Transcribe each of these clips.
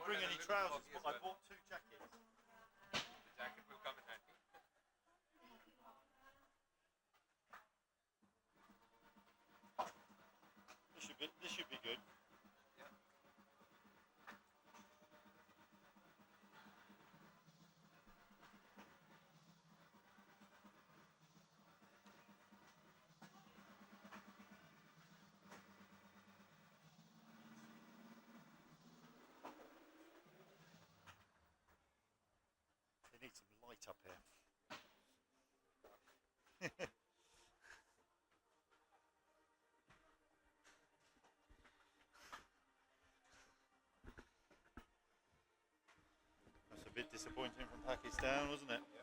didn't bring any trousers, but I bought 2 jackets. The jacket will come in handy. This should be good. Yeah. They need some light up here. That's a bit disappointing from Pakistan, wasn't it? Yeah.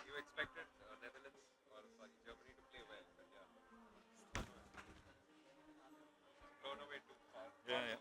You expected Netherlands or Germany to play well, but yeah, thrown away too far. Yeah.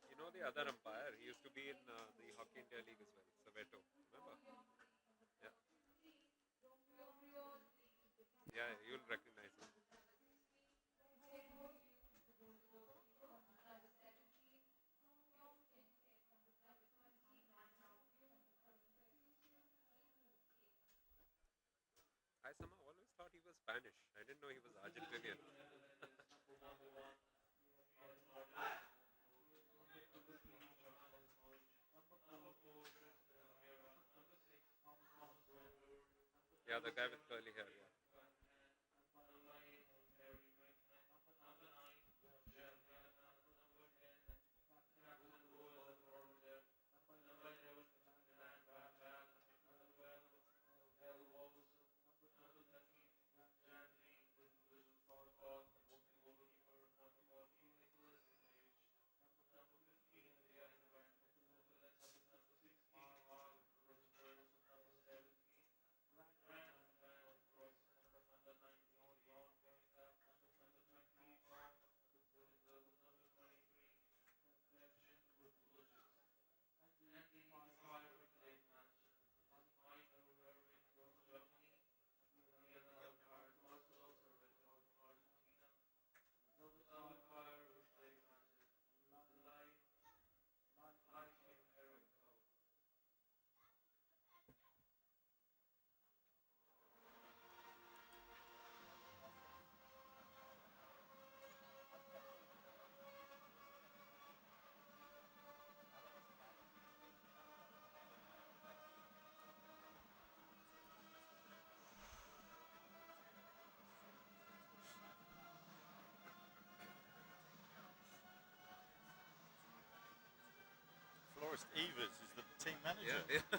You know the other umpire, he used to be in the Hockey India League as well, Saveto, remember? Yeah. Yeah, you'll recognize him. I somehow always thought he was Spanish. I didn't know he was Argentinian. Yeah, the guy with curly hair, yeah. Florist Evers is the team manager. Yeah.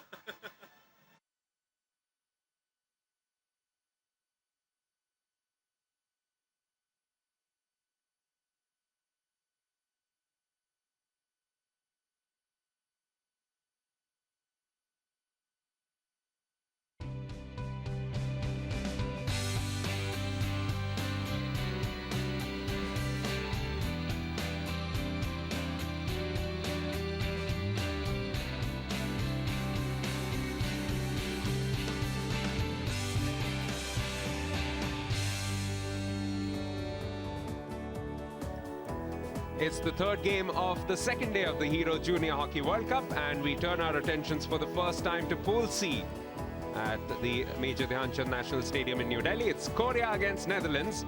It's the third game of the second day of the Hero Junior Hockey World Cup, and we turn our attentions for the first time to Pool C at the Major Dhyan Chand National Stadium in New Delhi. It's Korea against Netherlands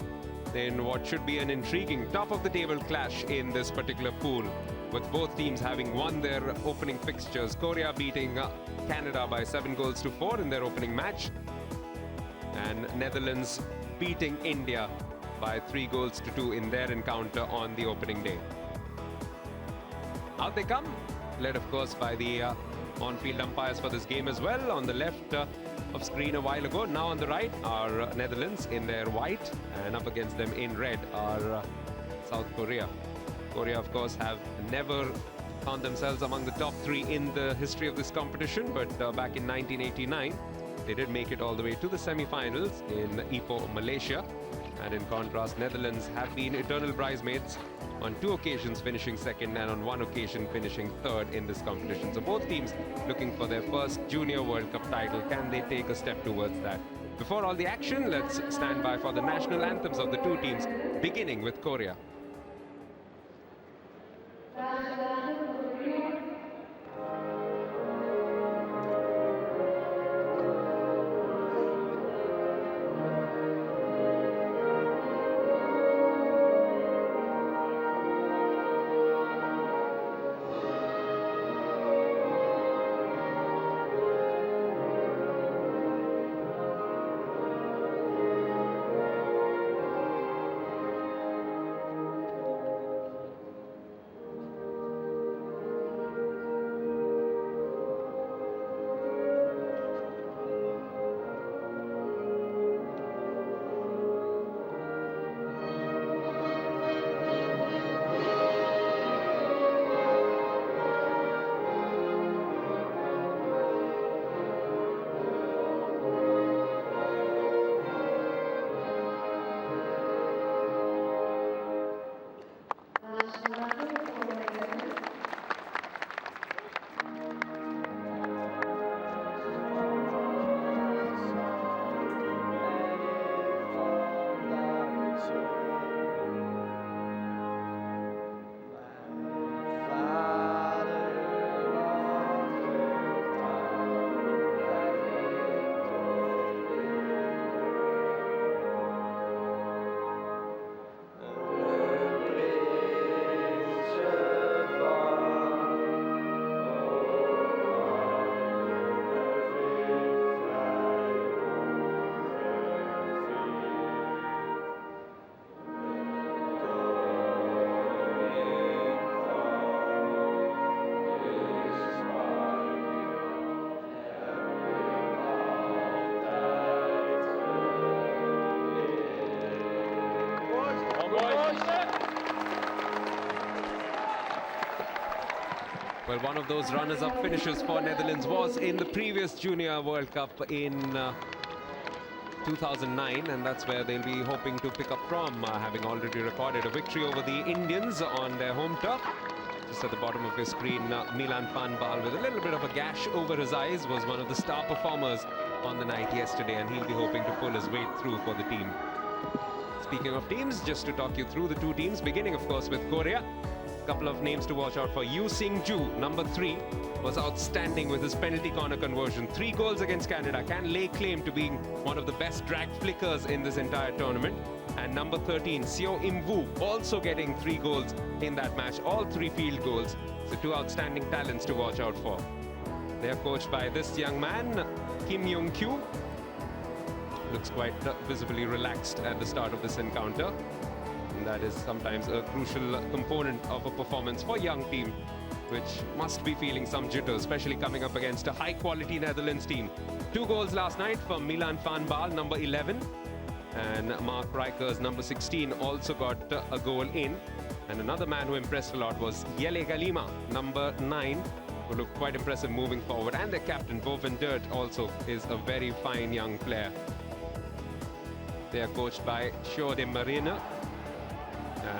in what should be an intriguing top-of-the-table clash in this particular pool, with both teams having won their opening fixtures. Korea beating Canada by 7-4 in their opening match, and Netherlands beating India by 3-2 in their encounter on the opening day. Out they come, led of course by the on-field umpires for this game as well. On the left of screen a while ago, now on the right are Netherlands in their white, and up against them in red are South Korea. Korea of course have never found themselves among the top three in the history of this competition, but back in 1989 they did make it all the way to the semi-finals in Ipoh, Malaysia. And in contrast, Netherlands have been eternal bridesmaids, on 2 occasions finishing second and on 1 occasion finishing third in this competition. So both teams looking for their first Junior World Cup title. Can they take a step towards that? Before all the action, let's stand by for the national anthems of the two teams, beginning with Korea. Well, one of those runners-up finishes for Netherlands was in the previous Junior World Cup in 2009, and that's where they'll be hoping to pick up from, having already recorded a victory over the Indians on their home turf. Just at the bottom of your screen, Milan van Baal, with a little bit of a gash over his eyes, was one of the star performers on the night yesterday, and he'll be hoping to pull his weight through for the team. Speaking of teams, just to talk you through the two teams, beginning of course with Korea. Couple of names to watch out for. Yoo Sing-ju, number 3, was outstanding with his penalty corner conversion. 3 goals against Canada, can lay claim to being one of the best drag flickers in this entire tournament. And number 13, Seo Im-woo, also getting 3 goals in that match, all 3 field goals. So 2 outstanding talents to watch out for. They are coached by this young man, Kim Yong-kyu. Looks quite visibly relaxed at the start of this encounter. And that is sometimes a crucial component of a performance for a young team, which must be feeling some jitters, especially coming up against a high-quality Netherlands team. 2 goals last night from Milan van Baal, number 11, and Mark Rijkers, number 16, also got a goal in. And another man who impressed a lot was Jelle Galima, number 9, who looked quite impressive moving forward. And their captain, Bo van Dert, also is a very fine young player. They are coached by Sjoerd de Marine.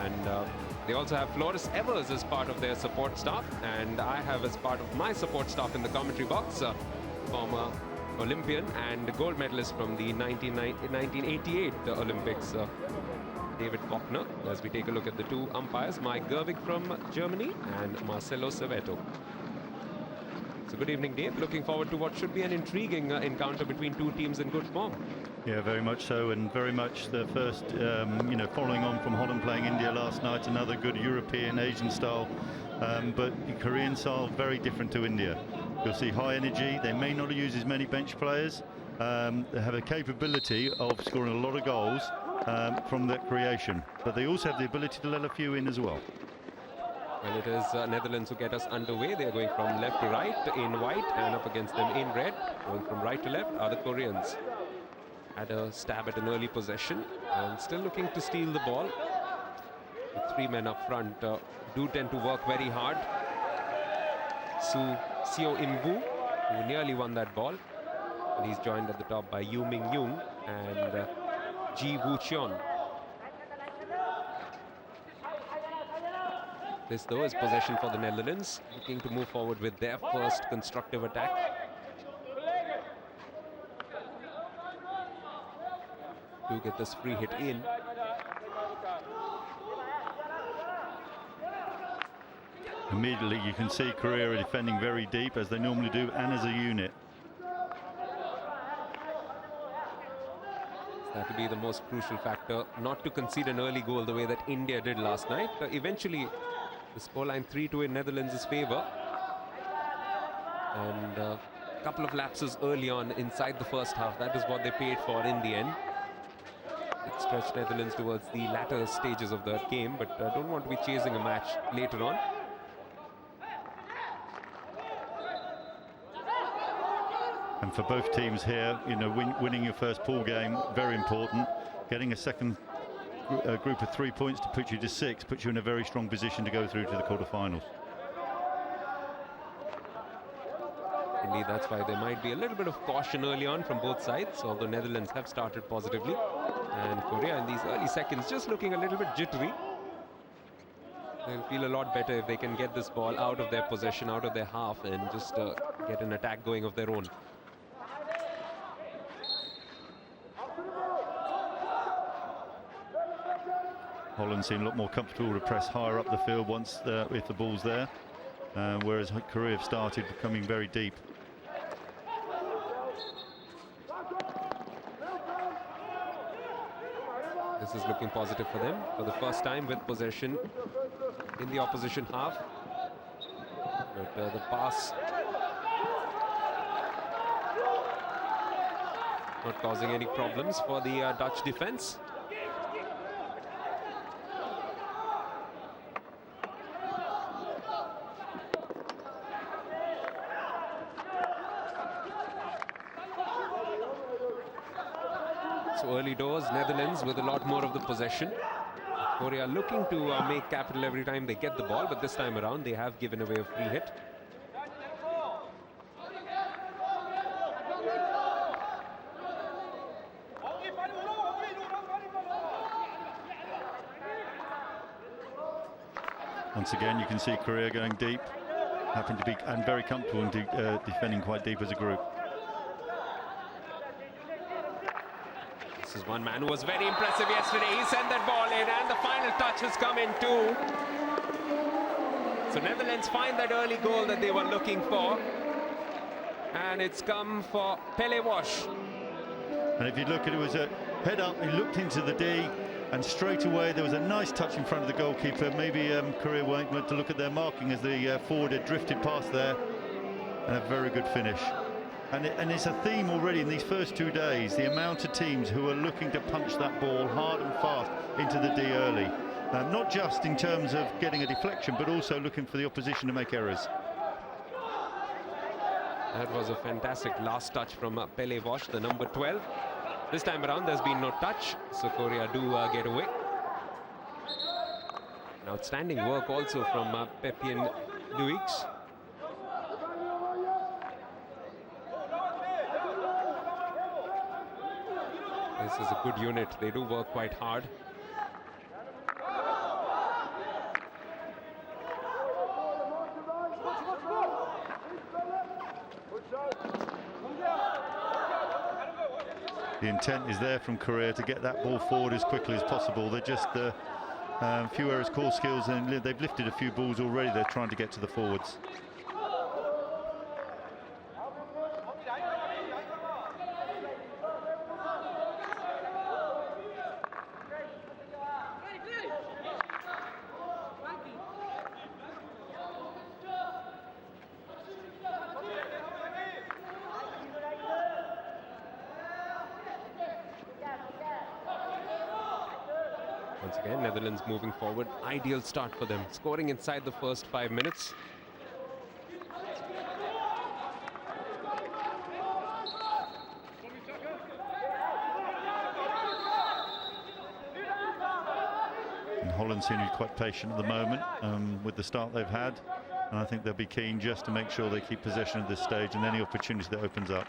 And they also have Floris Evers as part of their support staff, and I have as part of my support staff in the commentary box, former Olympian and gold medalist from the 1988 Olympics, David Faulkner, as we take a look at the two umpires, Mike Gerwig from Germany and Marcelo Cerveto. So good evening, Dave. Looking forward to what should be an intriguing encounter between two teams in good form. Yeah, very much so, and very much the first, following on from Holland playing India last night, another good European, Asian style, but the Korean style very different to India. You'll see high energy. They may not use as many bench players. They have a capability of scoring a lot of goals from their creation, but they also have the ability to let a few in as well. Well, it is Netherlands who get us underway. They are going from left to right in white, and up against them in red. Going from right to left are the Koreans. Had a stab at an early possession and still looking to steal the ball. The three men up front do tend to work very hard. Seo Im-woo, who nearly won that ball. And he's joined at the top by Yoo Min-yoon and Ji Woo-cheon. This, though, is possession for the Netherlands, looking to move forward with their first constructive attack. Do get this free hit in. Immediately you can see Korea are defending very deep, as they normally do, and as a unit. That will be the most crucial factor, not to concede an early goal the way that India did last night. Eventually, the scoreline 3-2 in Netherlands' favour. And a couple of lapses early on inside the first half. That is what they paid for in the end. It stretched Netherlands towards the latter stages of the game, but don't want to be chasing a match later on. And for both teams here, winning your first pool game, very important. Getting a second group of 3 points to put you to 6 puts you in a very strong position to go through to the quarterfinals. Indeed, that's why there might be a little bit of caution early on from both sides, although Netherlands have started positively. And Korea in these early seconds just looking a little bit jittery. They'll feel a lot better if they can get this ball out of their possession, out of their half, and just get an attack going of their own. Holland seem a lot more comfortable to press higher up the field once if the ball's there, whereas Korea have started becoming very deep. This is looking positive for them for the first time with possession in the opposition half. But the pass not causing any problems for the Dutch defense. So early doors, Netherlands with a lot more of the possession. Korea looking to make capital every time they get the ball, but this time around they have given away a free hit. Once again, you can see Korea going deep, happen to be and very comfortable in defending quite deep as a group. This is one man who was very impressive yesterday. He sent that ball in, and the final touch has come in too. So Netherlands find that early goal that they were looking for, and it's come for Pele Wash. And if you look at it, was a head up, he looked into the D, and straight away there was a nice touch in front of the goalkeeper. Maybe Korea went to look at their marking as the forward had drifted past there, and a very good finish. And it's a theme already in these first 2 days, the amount of teams who are looking to punch that ball hard and fast into the D early. Not just in terms of getting a deflection, but also looking for the opposition to make errors. That was a fantastic last touch from Pele Wash, the number 12. This time around there's been no touch, so Korea do get away. An outstanding work also from Pepien Luix. This is a good unit. They do work quite hard. The intent is there from Korea to get that ball forward as quickly as possible. They're just a few errors, core skills, and they've lifted a few balls already. They're trying to get to the forwards. Once again, Netherlands moving forward. Ideal start for them, scoring inside the first 5 minutes. And Holland seem to be quite patient at the moment with the start they've had. And I think they'll be keen just to make sure they keep possession at this stage and any opportunity that opens up.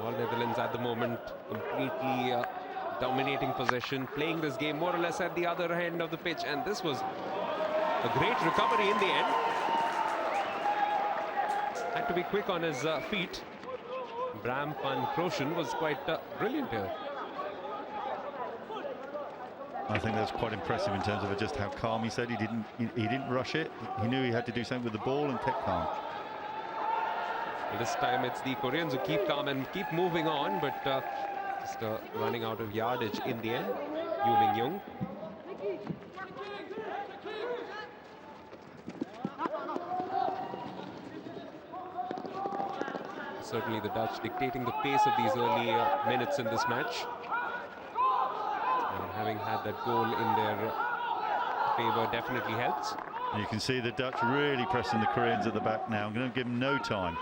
All Netherlands at the moment completely dominating possession, playing this game more or less at the other end of the pitch, and this was a great recovery in the end. Had to be quick on his feet. Bram van Kroosen was quite brilliant here. I think that's quite impressive in terms of just how calm he said. He didn't rush it. He knew he had to do something with the ball and kept calm. This time it's the Koreans who keep calm and keep moving on, but just running out of yardage in the end. Yoo Min-young. Certainly the Dutch dictating the pace of these early minutes in this match. And having had that goal in their favor definitely helps. You can see the Dutch really pressing the Koreans at the back now. I'm going to give them no time.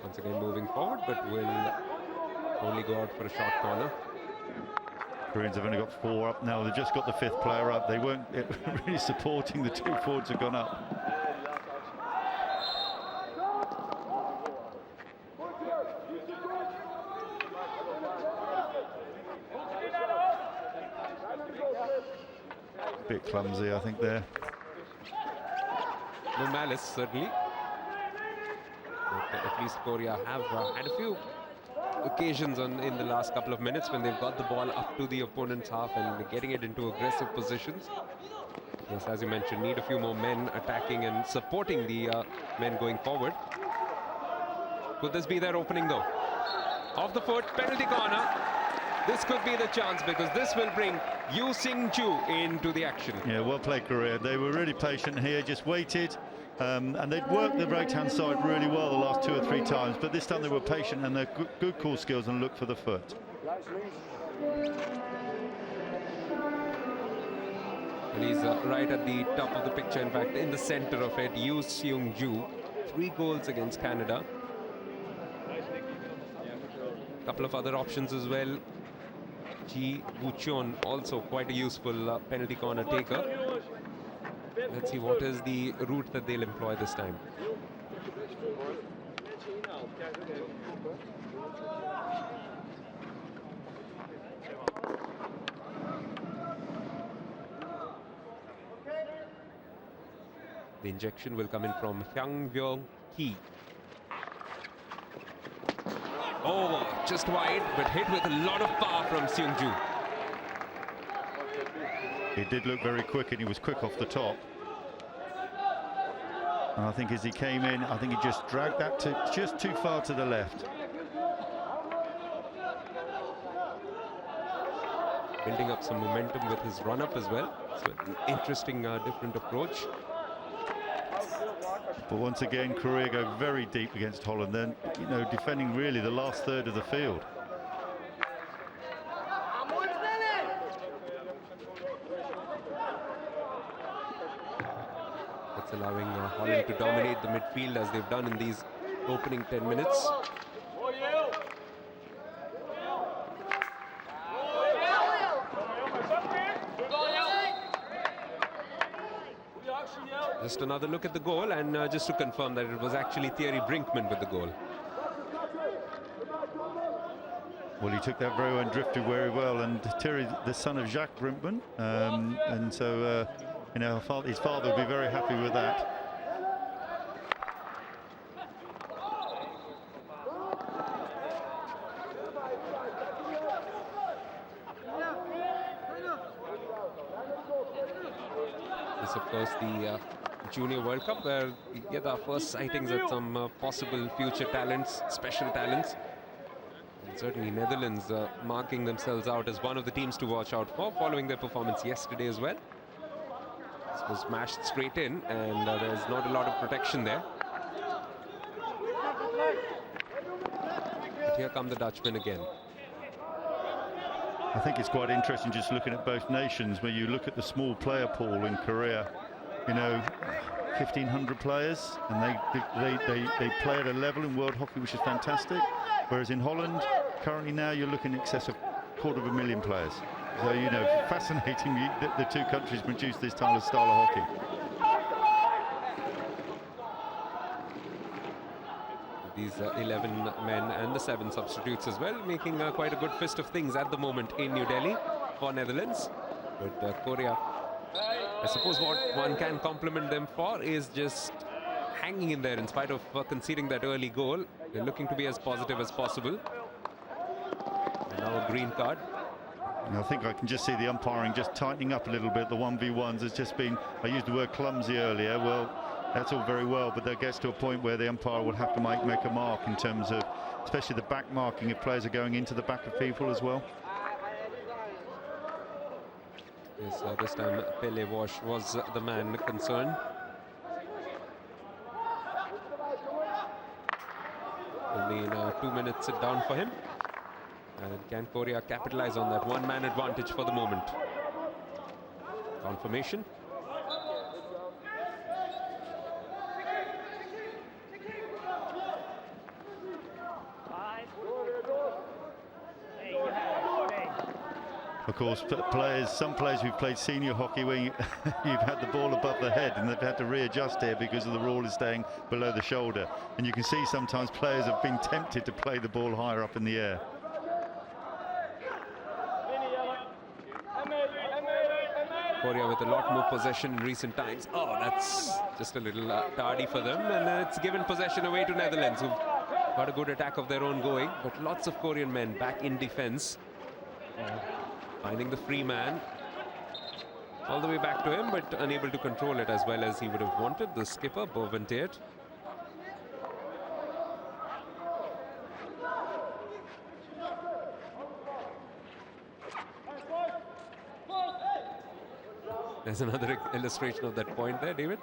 Once again moving forward, but will only go out for a short corner. Koreans have only got 4 up now. They've just got the 5th player up. They weren't really supporting the 2 forwards have gone up. Bit clumsy, I think, there. No malice, certainly. But at least Korea have had a few occasions in the last couple of minutes when they've got the ball up to the opponent's half and getting it into aggressive positions. Yes, as you mentioned, need a few more men attacking and supporting the men going forward. Could this be their opening though? Off the foot, penalty corner. This could be the chance because this will bring Yoo Sing-ju into the action. Yeah, well played, Korea. They were really patient here, just waited. And they'd worked the right-hand side really well the last 2 or 3 times, but this time they were patient and they're good call skills and look for the foot. And he's right at the top of the picture, in fact, in the center of it. Yoo Seung-ju, 3 goals against Canada. A couple of other options as well. Ji Woo-cheon, also quite a useful penalty corner taker. Let's see what is the route that they'll employ this time. The injection will come in from Hyang Byung-ki. Oh, just wide, but hit with a lot of power from Seung-ju. He did look very quick and he was quick off the top. And I think as he came in, I think he just dragged that just too far to the left. Building up some momentum with his run-up as well. So an interesting, different approach. But once again, Korea go very deep against Holland. Then, defending really the last third of the field. That's allowing Holland to dominate the midfield as they've done in these opening 10 minutes. Just another look at the goal, and just to confirm that it was actually Thierry Brinkman with the goal. Well, he took that very well and drifted very well. And Thierry, the son of Jacques Brinkman, and so you know, his father will be very happy with that. This, of course, the Junior World Cup, where we get our first sightings at some possible future talents, special talents. And certainly Netherlands marking themselves out as one of the teams to watch out for, following their performance yesterday as well. This was mashed straight in, and there's not a lot of protection there. But here come the Dutchmen again. I think it's quite interesting just looking at both nations. When you look at the small player pool in Korea, you know, 1,500 players, and they play at a level in world hockey which is fantastic. Whereas in Holland, currently now you're looking in excess of 250,000 players. So, you know, fascinating that the two countries produce this style of hockey. These 11 men and the 7 substitutes as well, making quite a good fist of things at the moment in New Delhi for Netherlands. But Korea, I suppose what one can compliment them for is just hanging in there in spite of conceding that early goal. They're looking to be as positive as possible. And now a green card. And I think I can just see the umpiring just tightening up a little bit. The 1v1s has just been, I used the word clumsy earlier. Well, that's all very well, but that gets to a point where the umpire will have to make a mark in terms of, especially the back marking, if players are going into the back of people as well. Yes, this time Pele Wash was the man concerned. Only 2 minutes sit down for him. And can Korea capitalize on that one-man advantage for the moment? Confirmation. Of course, some players who've played senior hockey where you've had the ball above the head and they've had to readjust here because of the rule is staying below the shoulder. And you can see sometimes players have been tempted to play the ball higher up in the air. Korea with a lot more possession in recent times. Oh, that's just a little tardy for them. And it's given possession away to Netherlands, who've got a good attack of their own going. But lots of Korean men back in defense. Finding the free man all the way back to him, but unable to control it as well as he would have wanted. The skipper, Boventeert. There's another illustration of that point there, David.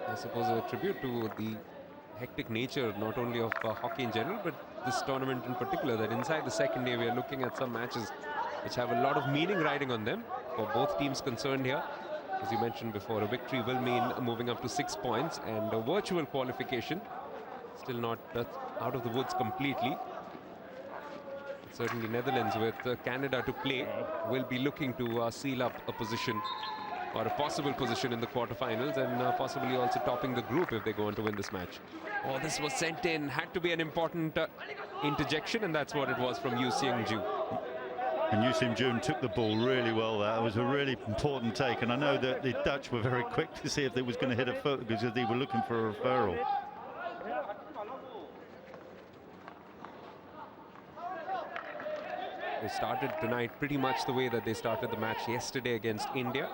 I suppose a tribute to the hectic nature not only of hockey in general, but this tournament in particular, that inside the second day we are looking at some matches which have a lot of meaning riding on them for both teams concerned here. As you mentioned before, a victory will mean moving up to 6 points, and a virtual qualification, still not out of the woods completely. Certainly Netherlands, with Canada to play, will be looking to seal up a position or a possible position in the quarterfinals, and possibly also topping the group if they go on to win this match. Oh, this was sent in, had to be an important interjection, and that's what it was from Yu Seung-ju. And Yu Seung-ju took the ball really well there. It was a really important take, and I know that the Dutch were very quick to see if they was going to hit a foot because they were looking for a referral. They started tonight pretty much the way that they started the match yesterday against India,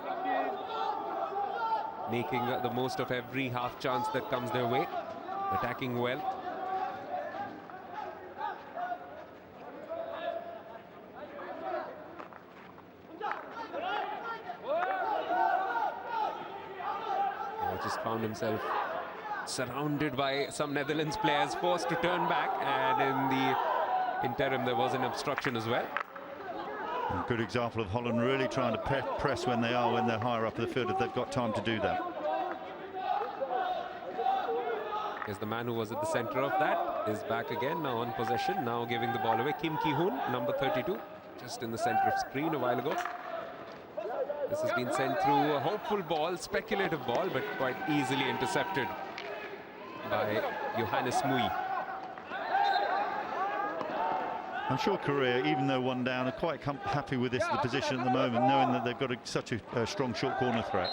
making the most of every half chance that comes their way, attacking well. Just found himself surrounded by some Netherlands players, forced to turn back, and in the interim there was an obstruction as well. A good example of Holland really trying to press when they're higher up the field, if they've got time to do that. Yes, the man who was at the center of that is back again, now on possession, now giving the ball away. Kim Ki-hoon, number 32, just in the center of screen a while ago. This has been sent through a hopeful ball, speculative ball, but quite easily intercepted by Johannes Mui. I'm sure Korea, even though one down, are quite happy with this the position at the moment, knowing that they've got such a strong short corner threat.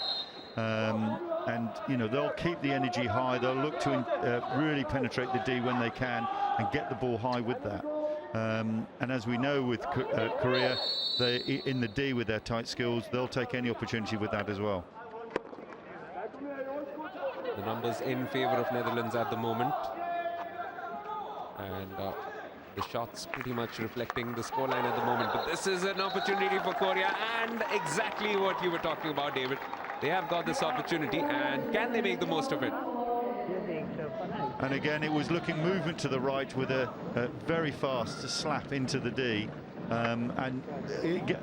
And, you know, they'll keep the energy high. They'll look to really penetrate the D when they can and get the ball high with that. And as we know with Korea, they in the D with their tight skills, they'll take any opportunity with that as well. The numbers in favor of Netherlands at the moment. And the shots pretty much reflecting the scoreline at the moment. But this is an opportunity for Korea, and exactly what you were talking about, David. They have got this opportunity, and can they make the most of it? And again, it was looking movement to the right with a very fast slap into the D. And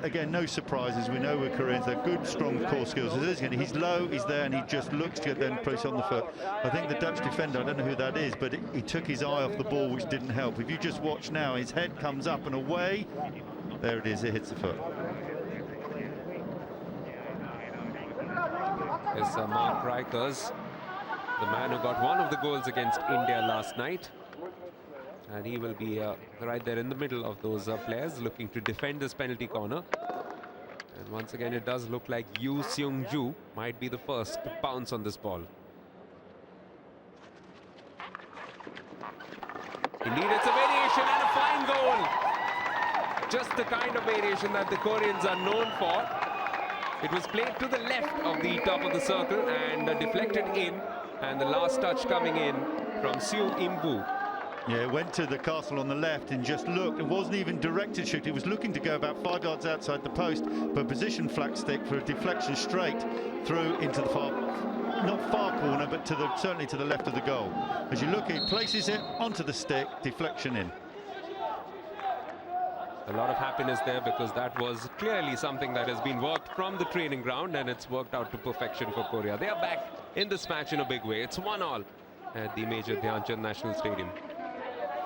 again, no surprises. We know with Koreans, they're good, strong core skills. He's low, he's there, and he just looks to get then place on the foot. I think the Dutch defender, I don't know who that is, but he took his eye off the ball, which didn't help. If you just watch now, his head comes up and away. There it is, it hits the foot. Is Mark Rikers, the man who got one of the goals against India last night. And he will be right there in the middle of those players looking to defend this penalty corner. And once again, it does look like Yoo Seung-ju might be the first to pounce on this ball. Indeed, it's a variation and a fine goal. Just the kind of variation that the Koreans are known for. It was played to the left of the top of the circle and deflected in. And the last touch coming in from Seo Im-woo. Yeah, it went to the castle on the left and just looked. It wasn't even directed shoot. It was looking to go about 5 yards outside the post, but position flat stick for a deflection straight through into the far, not far corner, but to the certainly to the left of the goal. As you look, he places it onto the stick, deflection in. A lot of happiness there, because that was clearly something that has been worked from the training ground, and it's worked out to perfection for Korea. They are back in this match in a big way. It's 1-1 at the Major Dhyan Chand National Stadium.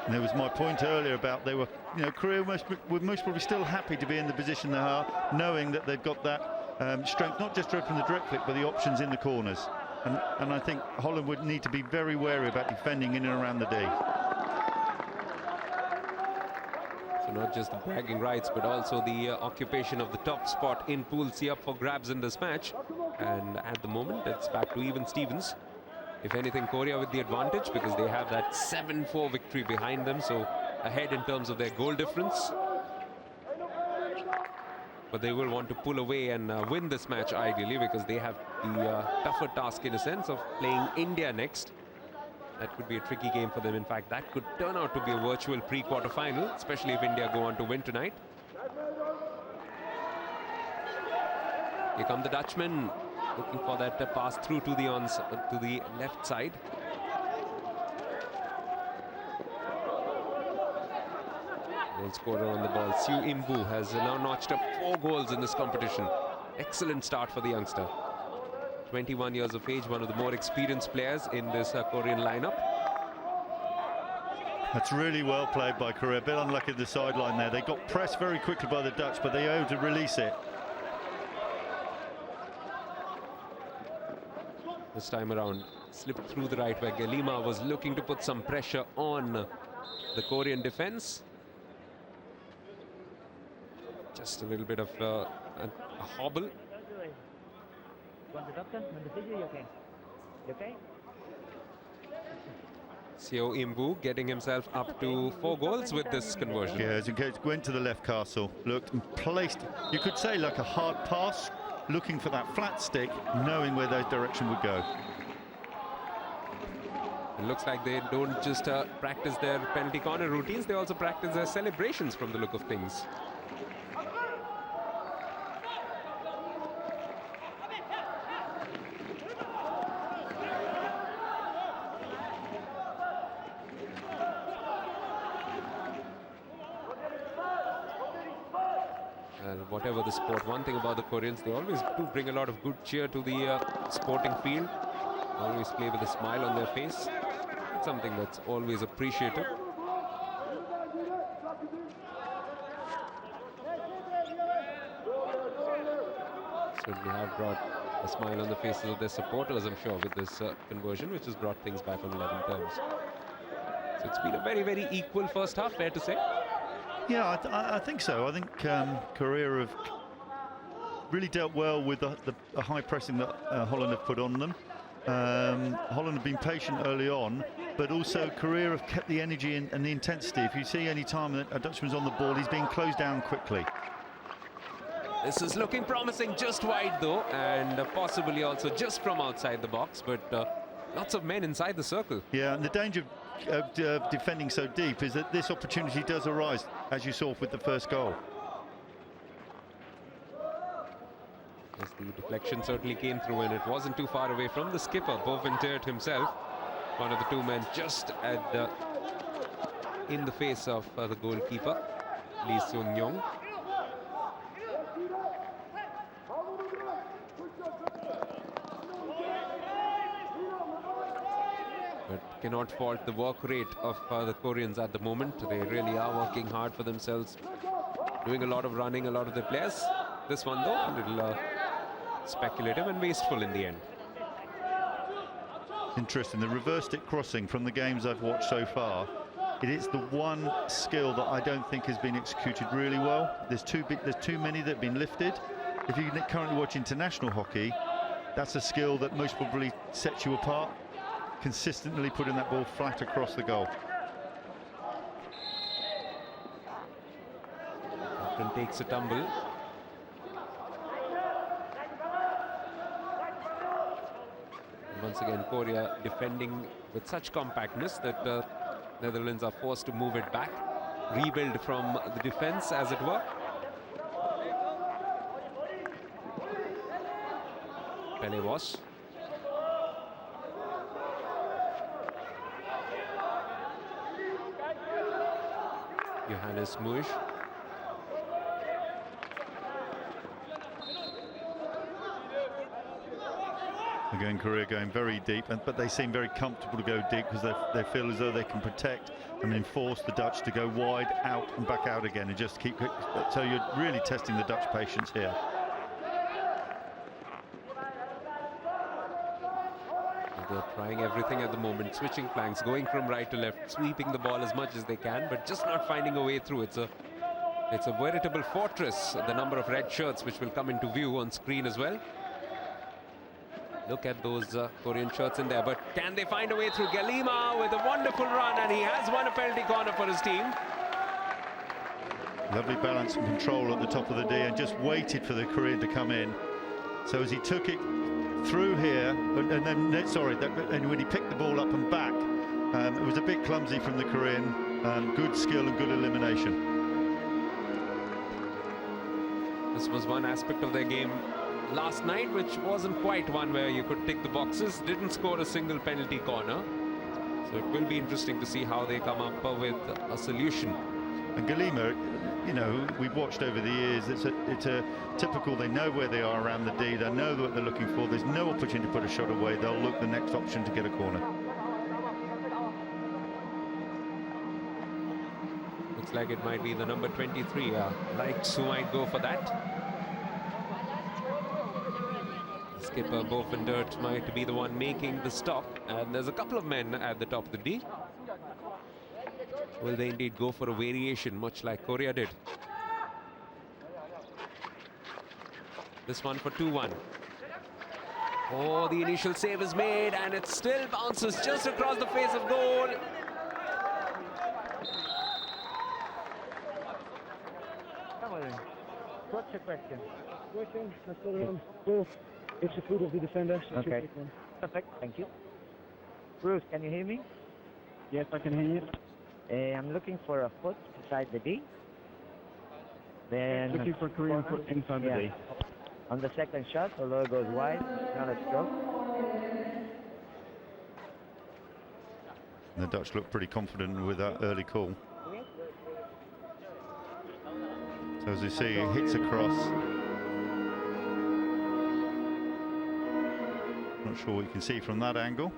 And there was my point earlier about they were, you know, Korea would most probably still happy to be in the position they are, knowing that they've got that strength, not just to open the direct flick, but the options in the corners. And I think Holland would need to be very wary about defending in and around the D. So not just the bragging rights, but also the occupation of the top spot in Pool C up for grabs in this match. And at the moment, it's back to even Stevens. If anything, Korea with the advantage, because they have that 7-4 victory behind them, so ahead in terms of their goal difference. But they will want to pull away and win this match ideally, because they have the tougher task in a sense of playing India next. That could be a tricky game for them. In fact, that could turn out to be a virtual pre-quarter final, especially if India go on to win tonight. Here come the Dutchmen, looking for that pass through to the left side. Goal scorer on the ball, Seo Im-woo, has now notched up 4 goals in this competition. Excellent start for the youngster. 21 years of age, one of the more experienced players in this Korean lineup. That's really well played by Korea. A bit unlucky at the sideline there. They got pressed very quickly by the Dutch, but they were able to release it. This time around, slipped through the right where Gelima was looking to put some pressure on the Korean defense. Just a little bit of a hobble. Seo Im-woo getting himself up to 4 goals with this conversion. Yeah, as he went to the left castle, looked and placed, you could say like a hard pass, looking for that flat stick, knowing where that direction would go. It looks like they don't just practice their penalty corner routines, they also practice their celebrations from the look of things. Whatever the sport, one thing about the Koreans, they always do bring a lot of good cheer to the sporting field. Always play with a smile on their face. That's something that's always appreciated. Certainly have brought a smile on the faces of their supporters, I'm sure, with this conversion, which has brought things back on 11 terms. So it's been a very, very equal first half, fair to say. Yeah, I think so. I think Korea have really dealt well with the high pressing that Holland have put on them. Holland have been patient early on, but also Korea have kept the energy and the intensity. If you see any time that a Dutchman's on the ball, he's being closed down quickly. This is looking promising, just wide though, and possibly also just from outside the box, but lots of men inside the circle. Yeah, and the danger of defending so deep is that this opportunity does arise, as you saw with the first goal. Yes, the deflection certainly came through, and it wasn't too far away from the skipper, Boventert himself. One of the two men just in the face of the goalkeeper, Lee Seung-yong. But cannot fault the work rate of the Koreans at the moment. They really are working hard for themselves, doing a lot of running, a lot of the players. This one though, a little speculative and wasteful in the end. Interesting, the reverse stick crossing from the games I've watched so far, it is the one skill that I don't think has been executed really well. There's too many that have been lifted. If you currently watch international hockey, that's a skill that most probably sets you apart. Consistently putting that ball flat across the goal. Captain takes a tumble. And once again, Korea defending with such compactness that Netherlands are forced to move it back, rebuild from the defense, as it were. Pelevos. Johannes Mush. Again, Korea going very deep, but they seem very comfortable to go deep because they feel as though they can protect and enforce the Dutch to go wide, out and back out again, and just keep. So you're really testing the Dutch patience here. They're trying everything at the moment, switching flanks, going from right to left, sweeping the ball as much as they can, but just not finding a way through. It's a veritable fortress, the number of red shirts which will come into view on screen as well. Look at those Korean shirts in there, but can they find a way through? Galima with a wonderful run, and he has won a penalty corner for his team. Lovely balance and control at the top of the D, and just waited for the Korean to come in. So as he took it through here, and then and when he picked the ball up and back, it was a bit clumsy from the Korean. Good skill and good elimination. This was one aspect of their game last night which wasn't quite one where you could tick the boxes. Didn't score a single penalty corner, so it will be interesting to see how they come up with a solution. And Galima, you know, we've watched over the years, it's a typical, they know where they are around the D, they know what they're looking for, there's no opportunity to put a shot away, they'll look the next option to get a corner. Looks like it might be the number 23, Likes, who might go for that. Skipper Bovendert might be the one making the stop, and there's a couple of men at the top of the D. Will they indeed go for a variation, much like Korea did? This one for 2-1. Oh, the initial save is made, and it still bounces just across the face of goal. What's your question? It's the foot of the defender. Okay. Perfect, thank you. Bruce, can you hear me? Yes, I can hear you. I'm looking for a foot inside the D. Then Looking for Korean foot inside the D. On the second shot, the lower goes wide, not a stroke. And the Dutch look pretty confident with that early call. So as you see, it hits across. Not sure what you can see from that angle.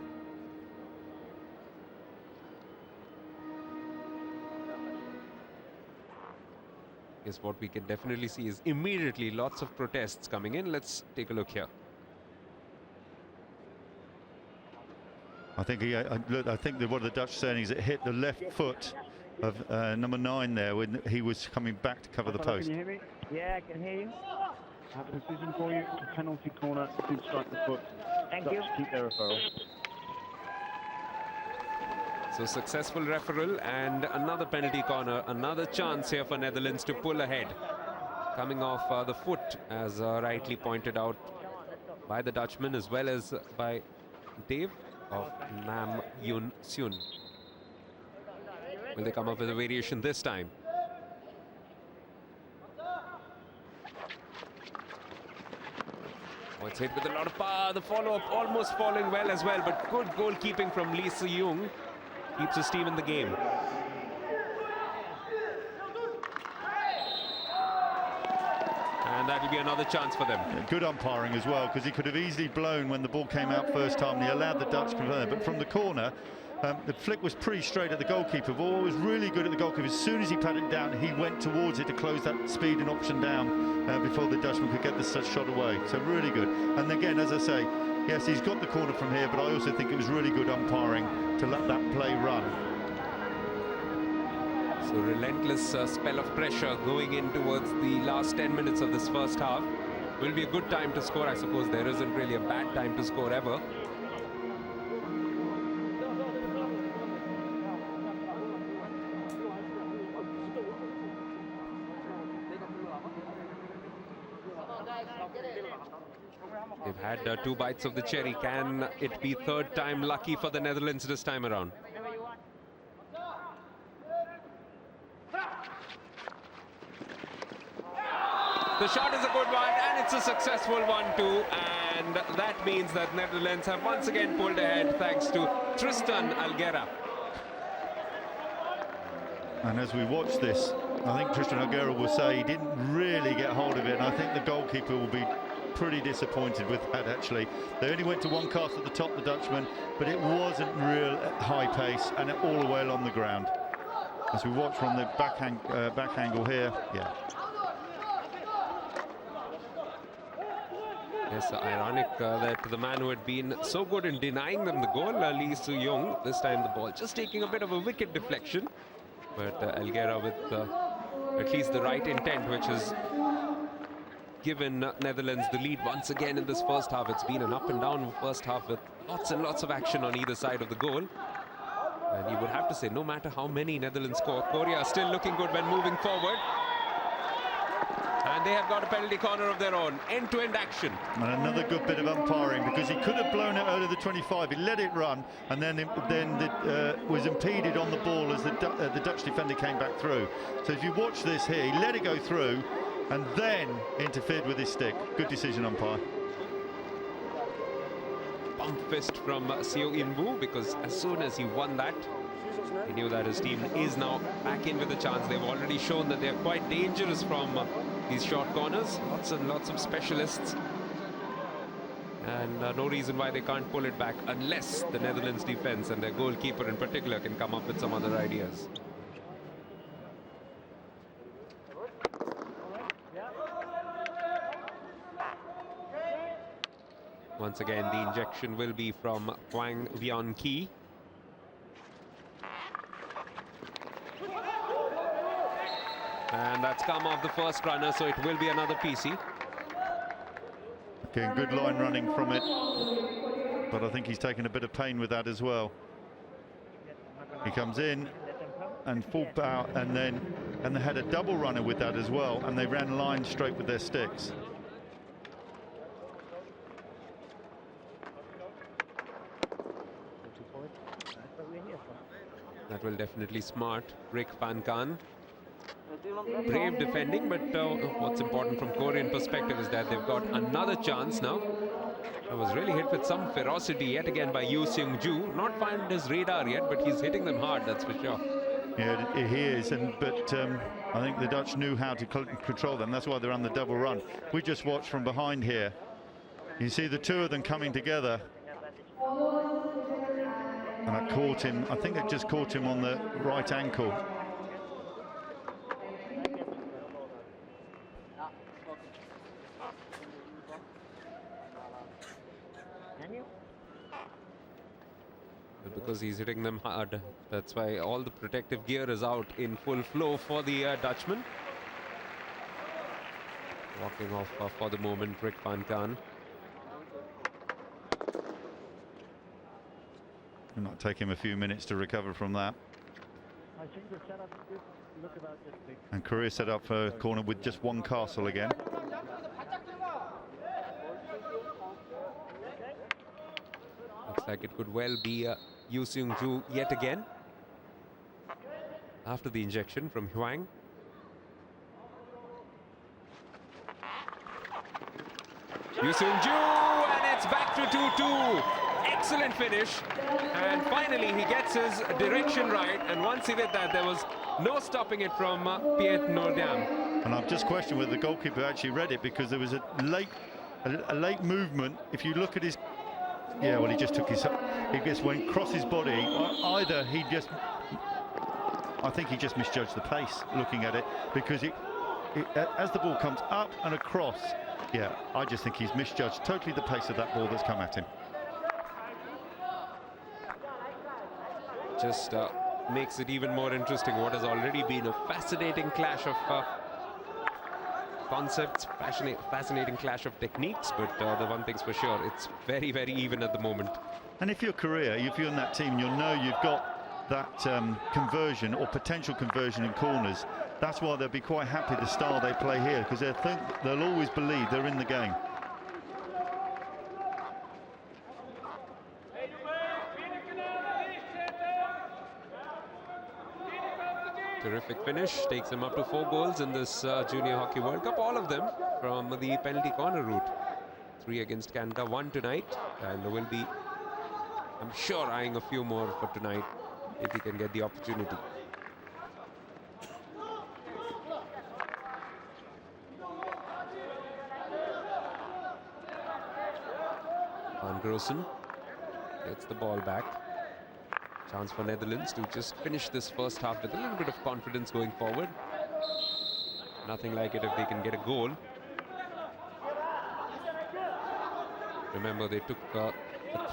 Yes, what we can definitely see is immediately lots of protests coming in. Let's take a look here. I think I think that what the Dutch saying is it hit the left foot of number 9 there when he was coming back to cover the Hello, post. can you hear me? Yeah, I can hear you. I have a decision for you. Penalty corner. Did strike the foot. Thank Dutch you. keep their referral. So successful referral and another penalty corner. Another chance here for Netherlands to pull ahead. Coming off the foot, as rightly pointed out by the Dutchman as well as by Dave of Nam Yoon Seun. Will they come up with a variation this time? Oh, it's hit with a lot of power. The follow-up almost falling well as well, but good goalkeeping from Lee Se-young keeps his team in the game. And that will be another chance for them. Yeah, good umpiring as well, because he could have easily blown when the ball came out first time. And he allowed the Dutch to convert, but from the corner, the flick was pretty straight at the goalkeeper. Ball was really good at the goalkeeper. As soon as he patted it down, he went towards it to close that speed and option down before the Dutchman could get the shot away. So really good. And again, as I say, yes, he's got the corner from here, but I also think it was really good umpiring to let that play run. So relentless spell of pressure going in towards the last 10 minutes of this first half. Will be a good time to score. I suppose there isn't really a bad time to score ever. They've had 2 bites of the cherry. Can it be third time lucky for the Netherlands this time around? The shot is a good one, and it's a successful one too, and that means that Netherlands have once again pulled ahead thanks to Tristan Alguera. And as we watch this, I think Tristan Alguera will say he didn't really get hold of it, and I think the goalkeeper will be pretty disappointed with that. Actually, they only went to one cast at the top, the Dutchman, but it wasn't real high pace and all the way along the ground. As we watch from the back angle here, yeah. Yes, ironic that the man who had been so good in denying them the goal, Lee Se-young, this time the ball just taking a bit of a wicket deflection. But Alguera with at least the right intent, which has given Netherlands the lead once again in this first half. It's been an up and down first half with lots and lots of action on either side of the goal. And you would have to say, no matter how many Netherlands score, Korea are still looking good when moving forward. And they have got a penalty corner of their own. End-to-end action. And another good bit of umpiring, because he could have blown it over the 25. He let it run, and then was impeded on the ball as the Dutch defender came back through. So if you watch this here, he let it go through and then interfered with his stick. Good decision, umpire. Pump fist from Seo In-woo, because as soon as he won that, he knew that his team is now back in with a chance. They've already shown that they're quite dangerous from these short corners. Lots and lots of specialists. And no reason why they can't pull it back unless the Netherlands defense and their goalkeeper in particular can come up with some other ideas. Once again, the injection will be from Hwang Won-ki. And that's come off the first runner, so it will be another PC. Again, good line running from it, but I think he's taken a bit of pain with that as well. He comes in and full power, and they had a double runner with that as well, and they ran line straight with their sticks. That will definitely smart. Rick Van Kaan. Brave defending, but what's important from Korean perspective is that they've got another chance now. I was really hit with some ferocity yet again by Yoo Seung-ju. Not found his radar yet, but he's hitting them hard, that's for sure. Yeah, he is, but I think the Dutch knew how to control them. That's why they're on the double run. We just watched from behind here. You see the two of them coming together. And I caught him, I think I just caught him on the right ankle. But because he's hitting them hard, that's why all the protective gear is out in full flow for the Dutchman. Walking off for the moment, Rick van Kaan. It might take him a few minutes to recover from that. I think the setup is look about this big. And Korea set up for a corner with just one castle again. Looks like it could well be Yu Seung-ju yet again. After the injection from Hwang. Yu Seung-ju, and it's back to 2-2. Excellent finish. And finally he gets his direction right. And once he did that, there was no stopping it from Piet Nordam. And I've just questioned whether the goalkeeper actually read it, because there was a late movement. If you look at his, yeah, well, he just took his, he just went across his body. Either he just, I think he just misjudged the pace looking at it, because as the ball comes up and across, yeah, I just think he's misjudged totally the pace of that ball that's come at him. Just makes it even more interesting. What has already been a fascinating clash of concepts, fascinating clash of techniques, but the one thing's for sure, it's very, very even at the moment. And if you're Korea, if you're in that team, you'll know you've got that conversion or potential conversion in corners. That's why they'll be quite happy the style they play here, because they'll always believe they're in the game. Terrific finish, takes him up to 4 goals in this Junior Hockey World Cup, all of them from the penalty corner route. 3 against Canada, 1 tonight, and there will be, I'm sure, eyeing a few more for tonight if he can get the opportunity. Van Groosen gets the ball back. Chance for Netherlands to just finish this first half with a little bit of confidence going forward. Nothing like it if they can get a goal. Remember, they took a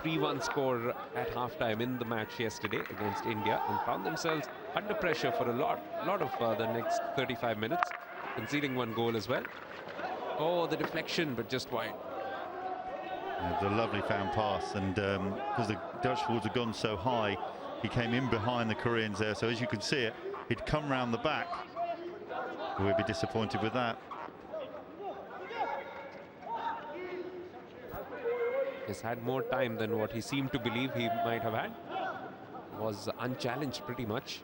3-1 score at halftime in the match yesterday against India and found themselves under pressure for a lot of the next 35 minutes, conceding 1 goal as well. Oh, the deflection, but just wide. It was a lovely found pass, and because the Dutch forwards had gone so high, he came in behind the Koreans there, so as you can see it, he'd come round the back. We'd be disappointed with that. He's had more time than what he seemed to believe he might have had. Was unchallenged pretty much.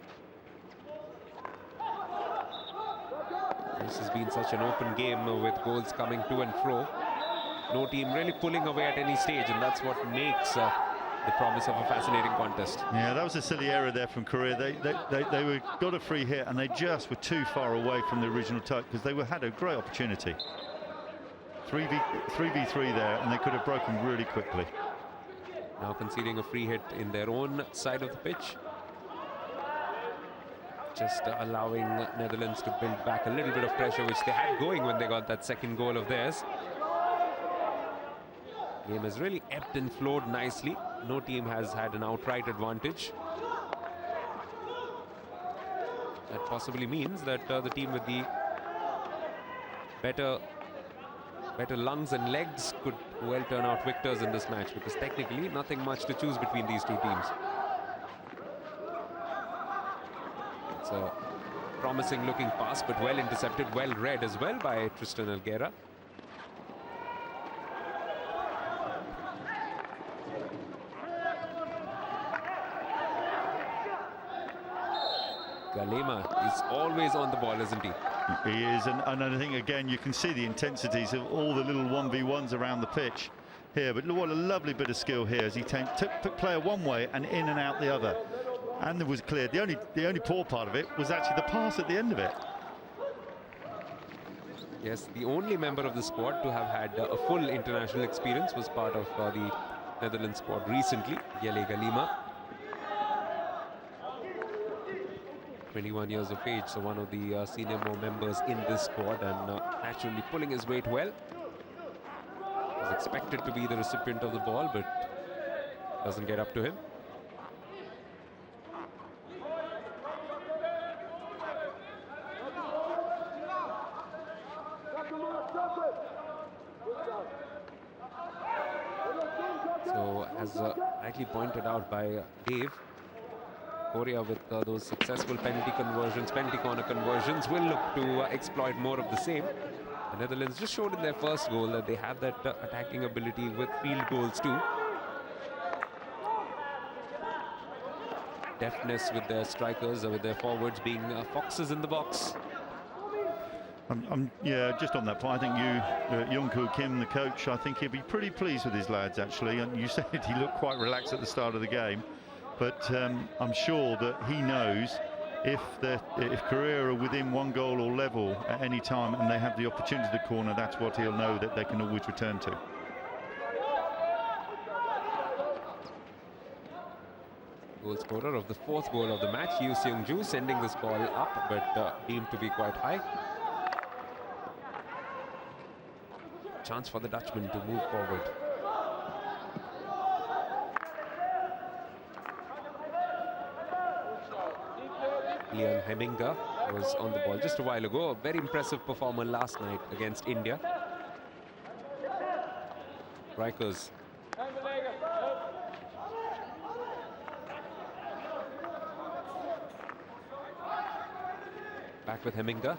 This has been such an open game with goals coming to and fro. No team really pulling away at any stage, and that's what makes the promise of a fascinating contest. Yeah, that was a silly error there from Korea. They got a free hit, and they just were too far away from the original touch, because they had a great opportunity. 3v3 there, and they could have broken really quickly. Now conceding a free hit in their own side of the pitch. Just allowing Netherlands to build back a little bit of pressure, which they had going when they got that second goal of theirs. Game has really ebbed and flowed nicely. No team has had an outright advantage. That possibly means that the team with the better lungs and legs could well turn out victors in this match, because technically nothing much to choose between these two teams. It's a promising looking pass, but well intercepted, well read as well by Tristan Elguera. Galema is always on the ball, isn't he? He is, and I think again you can see the intensities of all the little 1v1s around the pitch here. But what a lovely bit of skill here as he took player one way and in and out the other, and it was cleared. The only poor part of it was actually the pass at the end of it. Yes, the only member of the squad to have had a full international experience was part of the Netherlands squad recently, Jelle Galema. 21 years of age, so one of the senior members in this squad, and actually pulling his weight well. Was expected to be the recipient of the ball, but doesn't get up to him. So, as rightly pointed out by Dave, Korea with those successful penalty conversions, penalty corner conversions, will look to exploit more of the same. The Netherlands just showed in their first goal that they have that attacking ability with field goals too. Deftness with their strikers, or with their forwards being foxes in the box. Yeah, just on that point, I think Young-Koo Kim, the coach, I think he'll be pretty pleased with his lads, actually. And you said he looked quite relaxed at the start of the game, but I'm sure that he knows if Korea are within one goal or level at any time and they have the opportunity to corner, that's what he'll know that they can always return to. Goal scorer of the fourth goal of the match, Yoo Seung-ju, sending this ball up, but deemed to be quite high. Chance for the Dutchman to move forward. Liam Hemminger was on the ball just a while ago. A very impressive performer last night against India. Rikers. Back with Hemminger.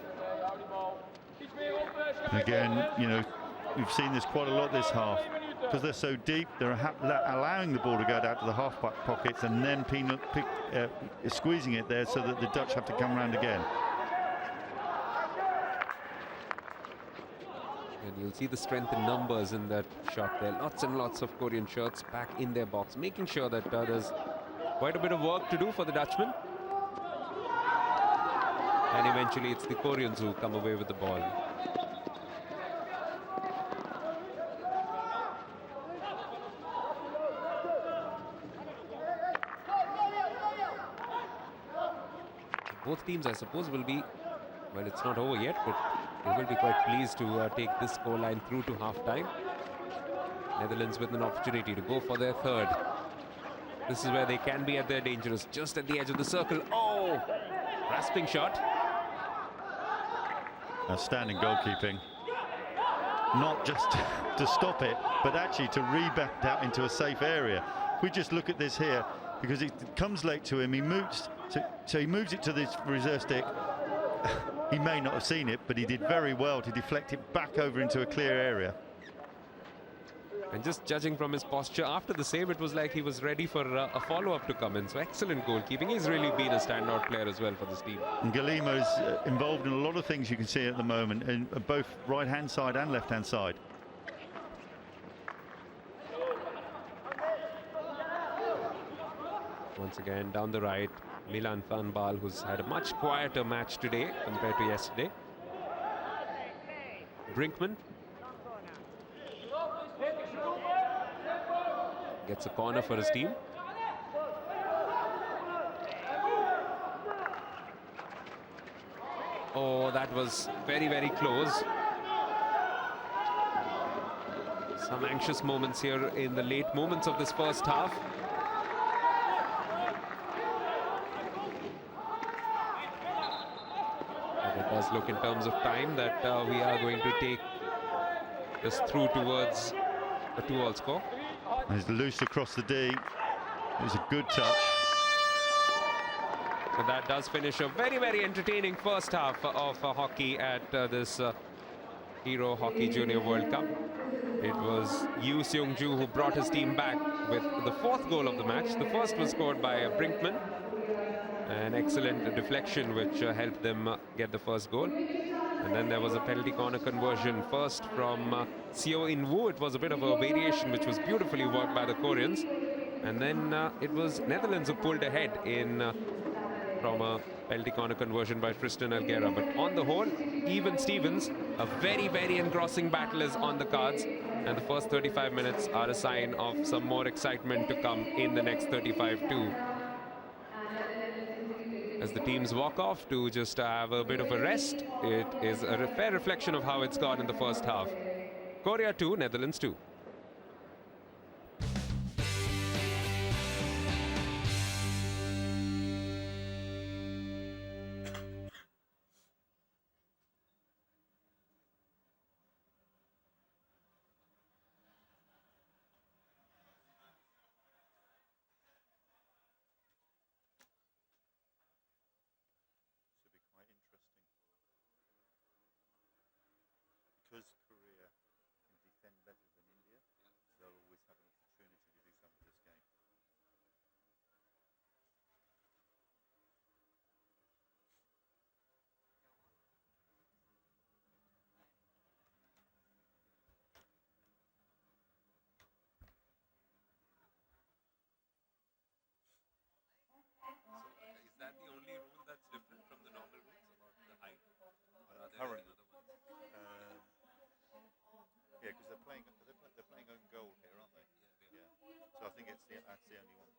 Again, you know, we've seen this quite a lot this half. Because they're so deep, they're allowing the ball to go down to the half pockets and then squeezing it there so that the Dutch have to come around again. And you'll see the strength in numbers in that shot there. Lots and lots of Korean shirts back in their box, making sure that there's quite a bit of work to do for the Dutchman. And eventually it's the Koreans who come away with the ball. Both teams, I suppose, will be, well, it's not over yet, but they will be quite pleased to take this scoreline through to half-time. Netherlands with an opportunity to go for their third. This is where they can be at their dangerous, just at the edge of the circle. Oh! Grasping shot. Outstanding goalkeeping. Not just to stop it, but actually to rebound out into a safe area. If we just look at this here, because it comes late to him, he moves, so he moves it to this reserve stick. He may not have seen it, but he did very well to deflect it back over into a clear area. And just judging from his posture after the save, it was like he was ready for a follow-up to come in. So excellent goalkeeping. He's really been a standout player as well for this team. And Galima is involved in a lot of things you can see at the moment, in both right-hand side and left-hand side. Once again, down the right, Milan Van Baal, who's had a much quieter match today compared to yesterday. Brinkman gets a corner for his team. Oh, that was very, very close. Some anxious moments here in the late moments of this first half. And it does look in terms of time that we are going to take this through towards a 2-all score. He's loose across the D. It was a good touch. So that does finish a very, very entertaining first half of hockey at this Hero Hockey Junior World Cup. It was Yoo Seung-ju who brought his team back with the fourth goal of the match. The first was scored by Brinkman. An excellent deflection which helped them get the first goal. And then there was a penalty corner conversion first from Seo In-woo. It was a bit of a variation which was beautifully worked by the Koreans. And then it was Netherlands who pulled ahead from a penalty corner conversion by Tristan Elguera. But on the whole, even Stevens, a very, very engrossing battle is on the cards. And the first 35 minutes are a sign of some more excitement to come in the next 35 too. As the teams walk off to just have a bit of a rest, it is a fair reflection of how it's gone in the first half. Korea 2, Netherlands 2. That's the only one.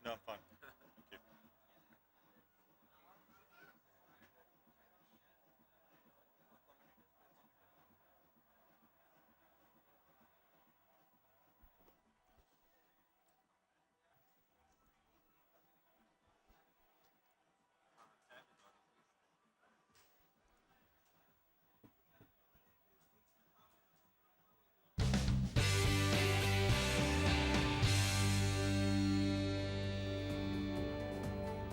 No, fine. Thank you.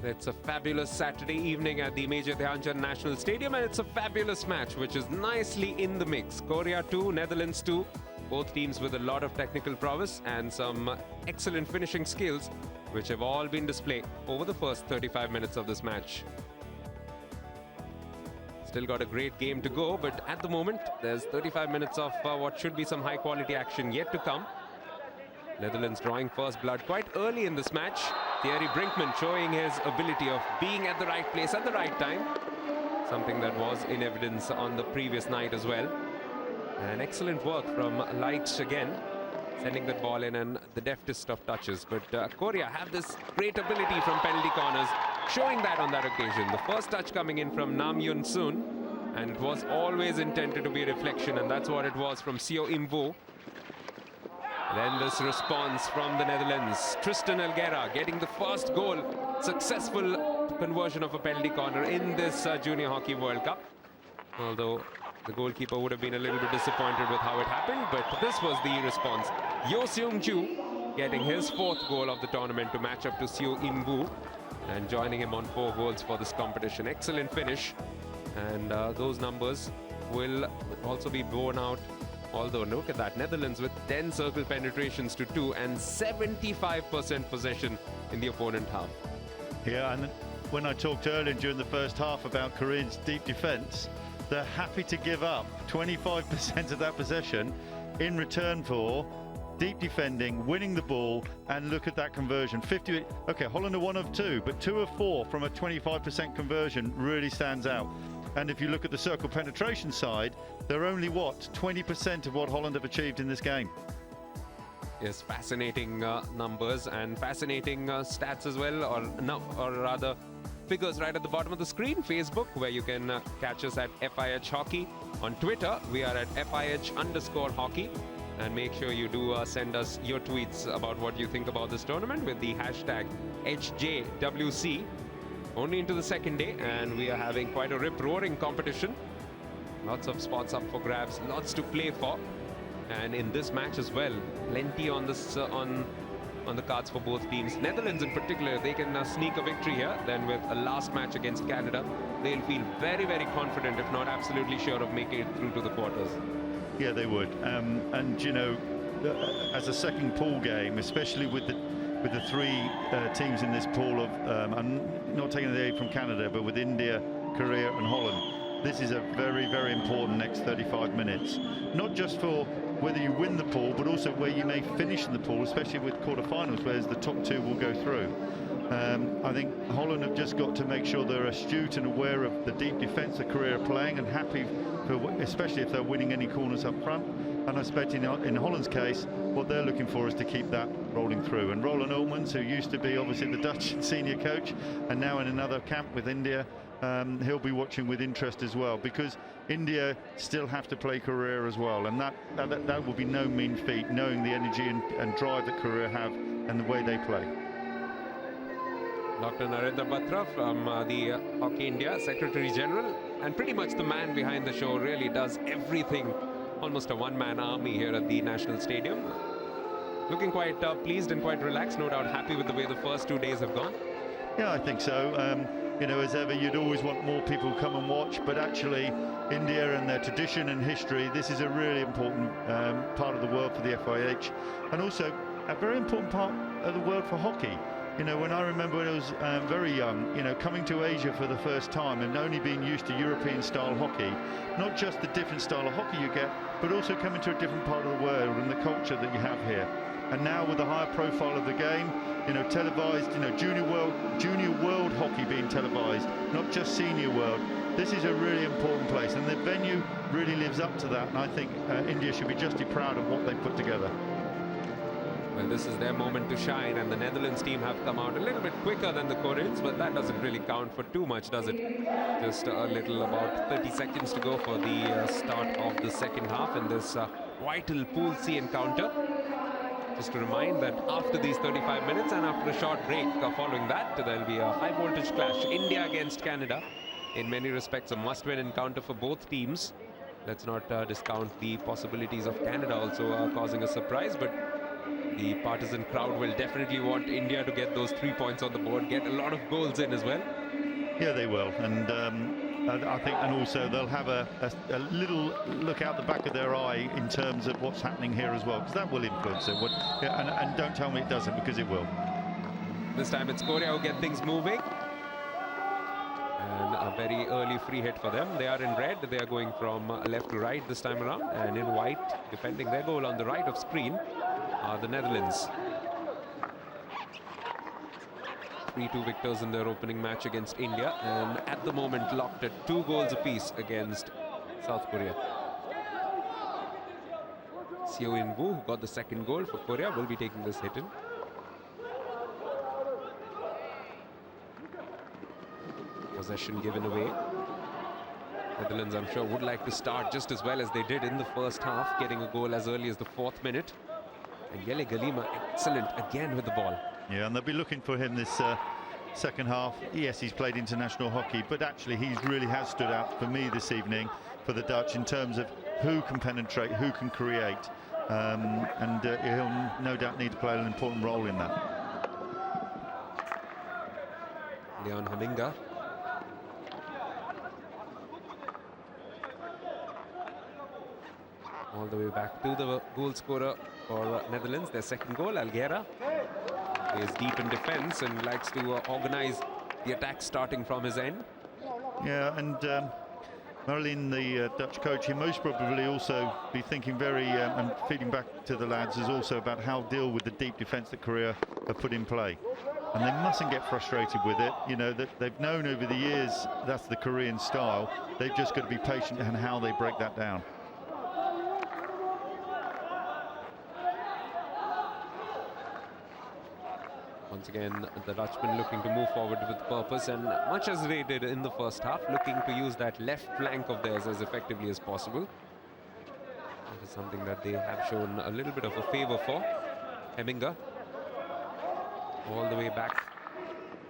It's a fabulous Saturday evening at the Major Dhyan Chand National Stadium, and it's a fabulous match which is nicely in the mix. Korea 2, Netherlands 2, both teams with a lot of technical prowess and some excellent finishing skills which have all been displayed over the first 35 minutes of this match. Still got a great game to go, but at the moment there's 35 minutes of what should be some high quality action yet to come. Netherlands drawing first blood quite early in this match. Thierry Brinkman showing his ability of being at the right place at the right time. Something that was in evidence on the previous night as well. And excellent work from Lights again, sending that ball in and the deftest of touches. But Korea have this great ability from penalty corners, showing that on that occasion. The first touch coming in from Nam Yun Soon, and it was always intended to be a reflection, and that's what it was from Seo Im-woo. Then this response from the Netherlands. Tristan Elguera getting the first goal. Successful conversion of a penalty corner in this Junior Hockey World Cup. Although the goalkeeper would have been a little bit disappointed with how it happened, but this was the response. Yo Seung-ju getting his fourth goal of the tournament to match up to Seo Im-woo and joining him on 4 goals for this competition. Excellent finish, and those numbers will also be borne out. Although, look at that, Netherlands with 10 circle penetrations to 2 and 75% possession in the opponent half. Yeah, and when I talked earlier during the first half about Korea's deep defence, they're happy to give up 25% of that possession in return for deep defending, winning the ball, and look at that conversion. 50. Okay, Holland are 1 of 2, but 2 of 4 from a 25% conversion really stands out. And if you look at the circle penetration side, they're only, what, 20% of what Holland have achieved in this game. Yes, fascinating numbers and fascinating stats as well, or rather figures right at the bottom of the screen. Facebook, where you can catch us at FIH Hockey. On Twitter, we are at FIH_hockey. And make sure you do send us your tweets about what you think about this tournament with the hashtag HJWC. Only into the second day, and we are having quite a rip-roaring competition. Lots of spots up for grabs, lots to play for. And in this match as well, plenty on this on the cards for both teams. Netherlands in particular, they can sneak a victory here. Then with a last match against Canada, they'll feel very, very confident, if not absolutely sure of making it through to the quarters. Yeah, they would. And you know, as a second pool game, especially with the 3 teams in this pool of, I'm not taking the aid from Canada, but with India, Korea and Holland, this is a very, very important next 35 minutes. Not just for whether you win the pool, but also where you may finish in the pool, especially with quarterfinals, whereas the top 2 will go through. I think Holland have just got to make sure they're astute and aware of the deep defence that Korea are playing, and happy, especially if they're winning any corners up front. And I expect in Holland's case, what they're looking for is to keep that rolling through. And Roland Ulmans, who used to be obviously the Dutch senior coach and now in another camp with India, he'll be watching with interest as well, because India still have to play Korea as well, and that will be no mean feat, knowing the energy and drive that Korea have and the way they play. Dr. Narendra Batra from the Hockey India Secretary General, and pretty much the man behind the show, really does everything. Almost a one-man army here at the National Stadium. Looking quite pleased and quite relaxed, no doubt happy with the way the first 2 days have gone. Yeah, I think so. You know, as ever, you'd always want more people to come and watch, but actually India and their tradition and history, this is a really important part of the world for the FIH, and also a very important part of the world for hockey. You know, when I remember when I was very young, you know, coming to Asia for the first time and only being used to European style hockey, not just the different style of hockey you get, but also coming to a different part of the world and the culture that you have here. And now with the higher profile of the game, you know, televised, you know, junior world hockey being televised, not just senior world, this is a really important place, and the venue really lives up to that, and I think India should be justly proud of what they've put together. Well, this is their moment to shine, and the Netherlands team have come out a little bit quicker than the Koreans, but that doesn't really count for too much, does it? Just a little, about 30 seconds to go for the start of the second half in this vital Pool C encounter. Just to remind that after these 35 minutes and after a short break following that, there'll be a high voltage clash. India against Canada. In many respects, a must-win encounter for both teams. Let's not discount the possibilities of Canada also causing a surprise, but the partisan crowd will definitely want India to get those 3 points on the board, get a lot of goals in as well. Yeah, they will, and I think, and also they'll have a little look out the back of their eye in terms of what's happening here as well, because that will influence it. And don't tell me it doesn't, because it will. This time it's Korea who get things moving. And a very early free hit for them. They are in red. They are going from left to right this time around. And in white, defending their goal on the right of screen, are the Netherlands. 3-2 victors in their opening match against India, and at the moment locked at 2 goals apiece against South Korea. Seo In-woo, who got the second goal for Korea, will be taking this hit in. Possession given away. Netherlands, I'm sure, would like to start just as well as they did in the first half, getting a goal as early as the 4th minute. And Yele Galima, excellent again with the ball. Yeah, and they'll be looking for him this second half. Yes, he's played international hockey, but actually he really has stood out for me this evening for the Dutch in terms of who can penetrate, who can create, and he'll no doubt need to play an important role in that. Leon Haminga. All the way back to the goal scorer for Netherlands, their second goal, Alguera. Is deep in defense and likes to organize the attack starting from his end. Yeah, and Marlene, the Dutch coach, he most probably also be thinking very and feeding back to the lads is also about how to deal with the deep defence that Korea have put in play. And they mustn't get frustrated with it. You know, that they've known over the years that's the Korean style. They've just got to be patient in how they break that down. Once again, the Dutchmen looking to move forward with purpose, and much as they did in the first half, looking to use that left flank of theirs as effectively as possible. That is something that they have shown a little bit of a favour for. Hemminger all the way back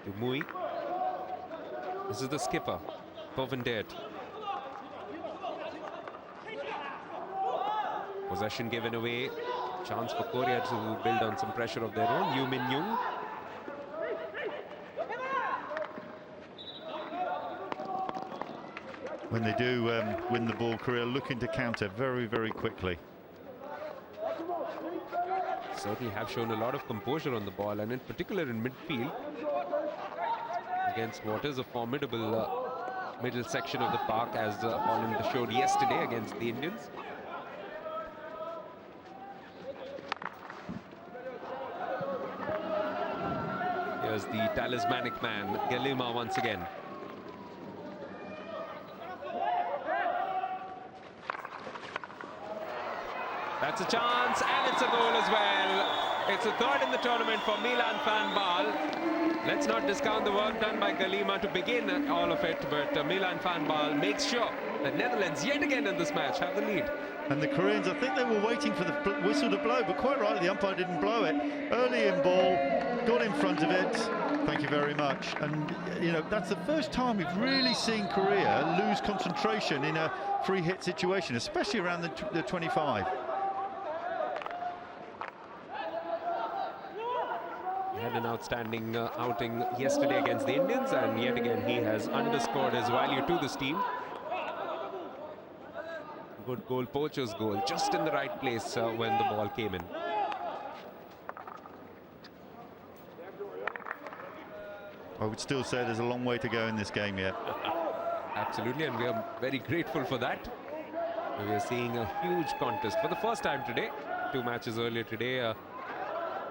to Mui. This is the skipper, Povendeert. Possession given away. Chance for Korea to build on some pressure of their own. Yoo Min-young. When they do win the ball, Korea looking to counter very, very quickly. Certainly have shown a lot of composure on the ball, and in particular in midfield against what is a formidable middle section of the park, as Holland showed yesterday against the Indians. Here's the talismanic man, Galima, once again. That's a chance, and it's a goal as well. It's a third in the tournament for Milan Van Baal. Let's not discount the work done by Galima to begin all of it, but Milan Van Baal makes sure that Netherlands yet again in this match have the lead. And the Koreans, I think they were waiting for the whistle to blow, but quite rightly the umpire didn't blow it. Early in ball, got in front of it. Thank you very much. And you know, that's the first time we've really seen Korea lose concentration in a free hit situation, especially around the 25. He had an outstanding outing yesterday against the Indians, and yet again he has underscored his value to this team. Good goal, poacher's goal, just in the right place when the ball came in. I would still say there's a long way to go in this game yet. Absolutely, and we are very grateful for that. We are seeing a huge contest for the first time today. 2 matches earlier today.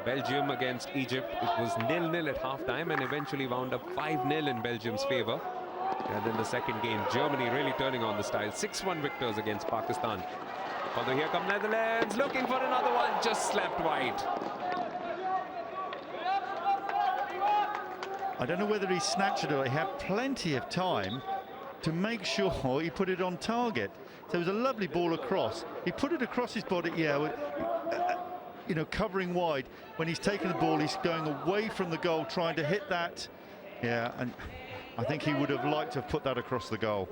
Belgium against Egypt, it was 0-0 at half-time and eventually wound up 5-0 in Belgium's favour. And then the second game, Germany really turning on the style. 6-1 victors against Pakistan. Although here come Netherlands, looking for another one, just slapped wide. I don't know whether he snatched it or he had plenty of time to make sure he put it on target. So it was a lovely ball across. He put it across his body, yeah, you know, covering wide. When he's taking the ball, he's going away from the goal, trying to hit that. Yeah, and I think he would have liked to have put that across the goal.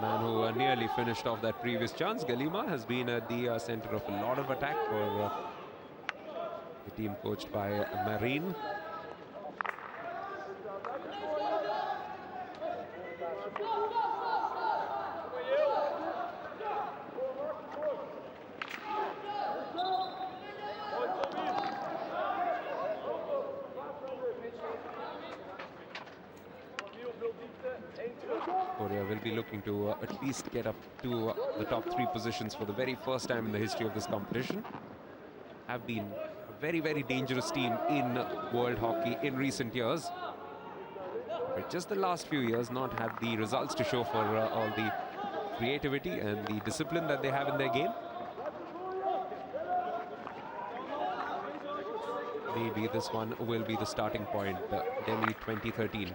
Man who nearly finished off that previous chance, Galima, has been at the centre of a lot of attack for the team coached by Marine. Korea will be looking to at least get up to the top 3 positions for the very first time in the history of this competition. Have been a very, very dangerous team in world hockey in recent years. But just the last few years not had the results to show for all the creativity and the discipline that they have in their game. Maybe this one will be the starting point, Delhi 2013.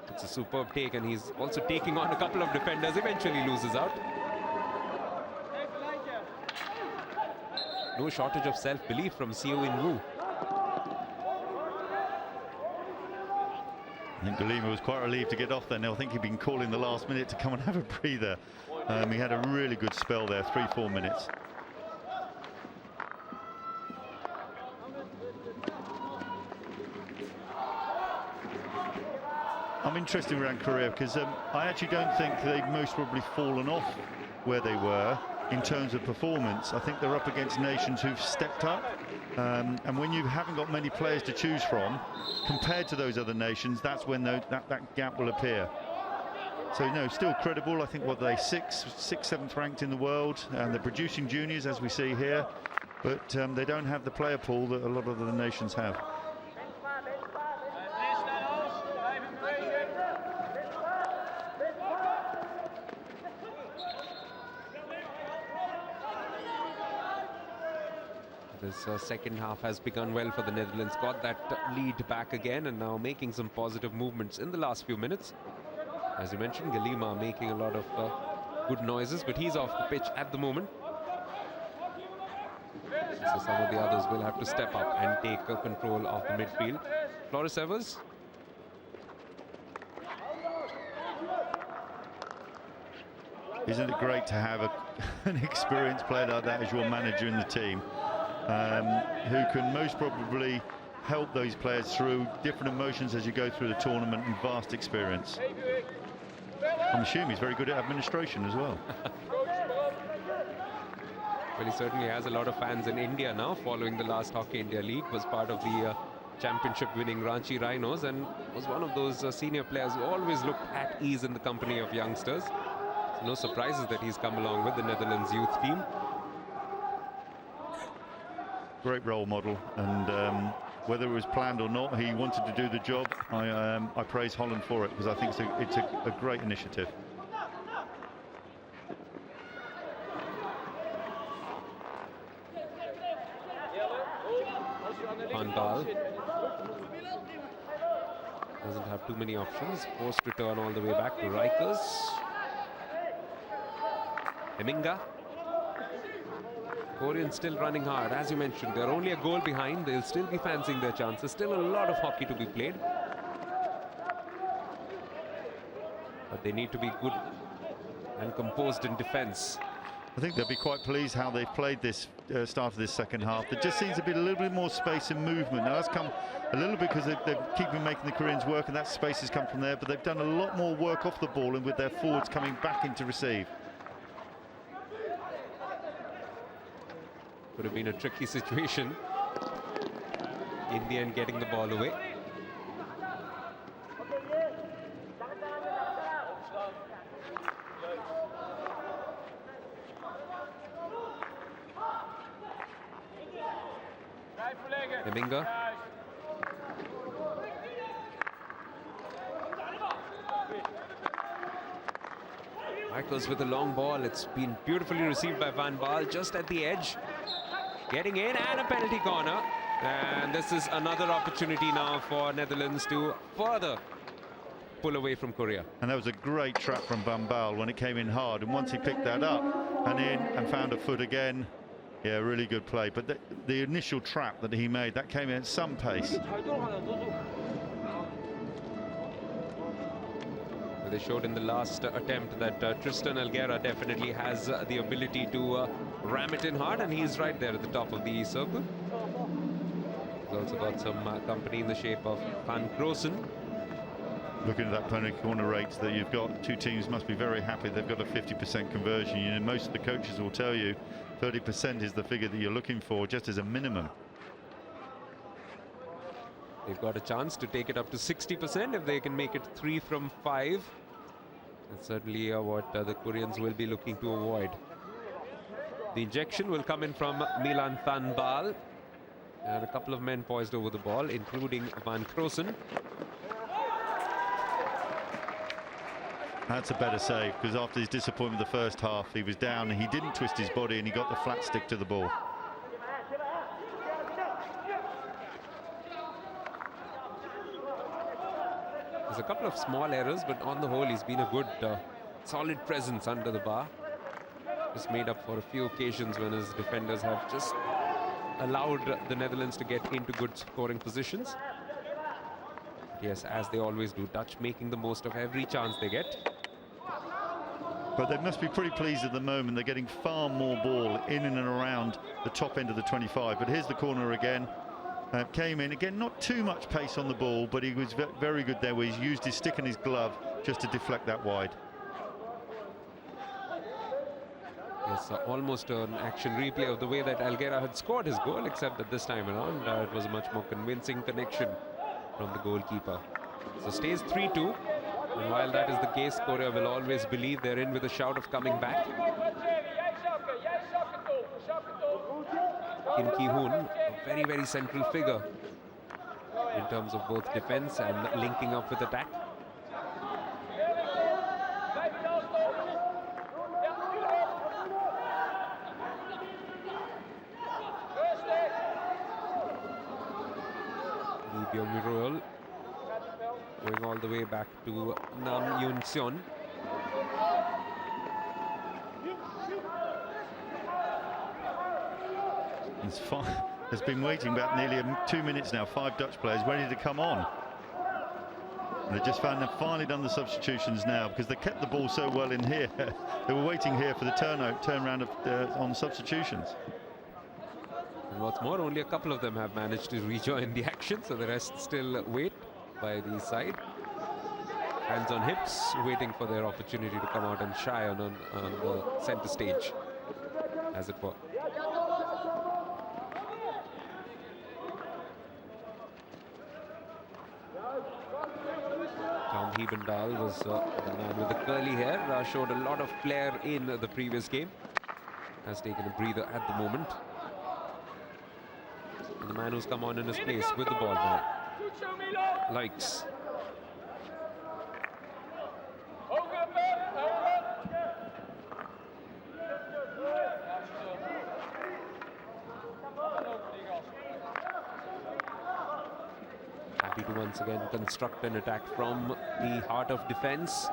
It's a superb take, and he's also taking on a couple of defenders, eventually loses out. No shortage of self-belief from Seo In-woo. I think Galima was quite relieved to get off there. Now I think he'd been calling the last minute to come and have a breather. He had a really good spell there, 3-4 minutes. I'm interested around Korea because I actually don't think they've most probably fallen off where they were. in terms of performance. I think they're up against nations who've stepped up, and when you haven't got many players to choose from compared to those other nations, that's when that gap will appear. So, you know, still credible. I think what they sixth, seventh ranked in the world, and they're producing juniors as we see here, but they don't have the player pool that a lot of the nations have. This second half has begun well for the Netherlands. Got that lead back again and now making some positive movements in the last few minutes. As you mentioned, Galima making a lot of good noises, but he's off the pitch at the moment. So some of the others will have to step up and take control of the midfield. Floris Evers. Isn't it great to have an experienced player like that as your manager in the team? Who can most probably help those players through different emotions as you go through the tournament, and vast experience. I'm assuming he's very good at administration as well. Well, he certainly has a lot of fans in India now, following the last Hockey India League. Was part of the championship winning Ranchi Rhinos and was one of those senior players who always looked at ease in the company of youngsters. So no surprises that he's come along with the Netherlands youth team. Great role model, and whether it was planned or not, he wanted to do the job. I praise Holland for it, because I think it's a great initiative. Van Gaal doesn't have too many options. Forced to turn all the way back to Rikers. Heminga. Koreans still running hard. As you mentioned, they're only a goal behind. They'll still be fancying their chances. Still a lot of hockey to be played. But they need to be good and composed in defense. I think they'll be quite pleased how they've played this start of this second half. There just seems to be a little bit more space and movement. Now that's come a little bit because they've keeping making the Koreans work, and that space has come from there, but they've done a lot more work off the ball and with their forwards coming back in to receive. Could have been a tricky situation. In the end, getting the ball away. Heminga. Michaels with a long ball. It's been beautifully received by Van Gaal just at the edge. Getting in, and a penalty corner. And this is another opportunity now for Netherlands to further pull away from Korea. And that was a great trap from Van Gaal when it came in hard. And once he picked that up and in and found a foot again, yeah, really good play. But the initial trap that he made, that came in at some pace. They showed in the last attempt that Tristan Algera definitely has the ability to ram it in hard, and he's right there at the top of the circle. He's also got some company in the shape of Van Croosen. Looking at that penalty corner rates that you've got, two teams must be very happy they've got a 50% conversion. You know, most of the coaches will tell you 30% is the figure that you're looking for, just as a minimum. They've got a chance to take it up to 60% if they can make it 3 from 5. That's certainly what the Koreans will be looking to avoid. The injection will come in from Milan Van Gaal. And a couple of men poised over the ball, including Van Croosen. That's a better save, because after his disappointment the first half, he was down and he didn't twist his body and he got the flat stick to the ball. There's a couple of small errors, but on the whole, he's been a good, solid presence under the bar. Just made up for a few occasions when his defenders have just allowed the Netherlands to get into good scoring positions. Yes, as they always do, Dutch making the most of every chance they get. But they must be pretty pleased at the moment. They're getting far more ball in and around the top end of the 25. But here's the corner again. Came in again, not too much pace on the ball, but he was very good there, where he's used his stick and his glove just to deflect that wide. It's almost an action replay of the way that Alguera had scored his goal, except that this time around it was a much more convincing connection from the goalkeeper. So stays 3-2, and while that is the case, Korea will always believe they're in with a shout of coming back. Kim Ki-hoon, a very, very central figure in terms of both defense and linking up with attack. Lee Byung-rul going all the way back to Nam Yoon-seon. Has been waiting about nearly 2 minutes now. 5 Dutch players ready to come on. And they just found they've finally done the substitutions now because they kept the ball so well in here. They were waiting here for the turnaround on substitutions. And what's more, only a couple of them have managed to rejoin the action, so the rest still wait by the side. Hands on hips, waiting for their opportunity to come out and shine on the center stage, as it were. Tom Hebendal was the man with the curly hair, showed a lot of flair in the previous game. Has taken a breather at the moment. And the man who's come on in his place with the ball now. Likes. Happy to once again construct an attack from the heart of defense.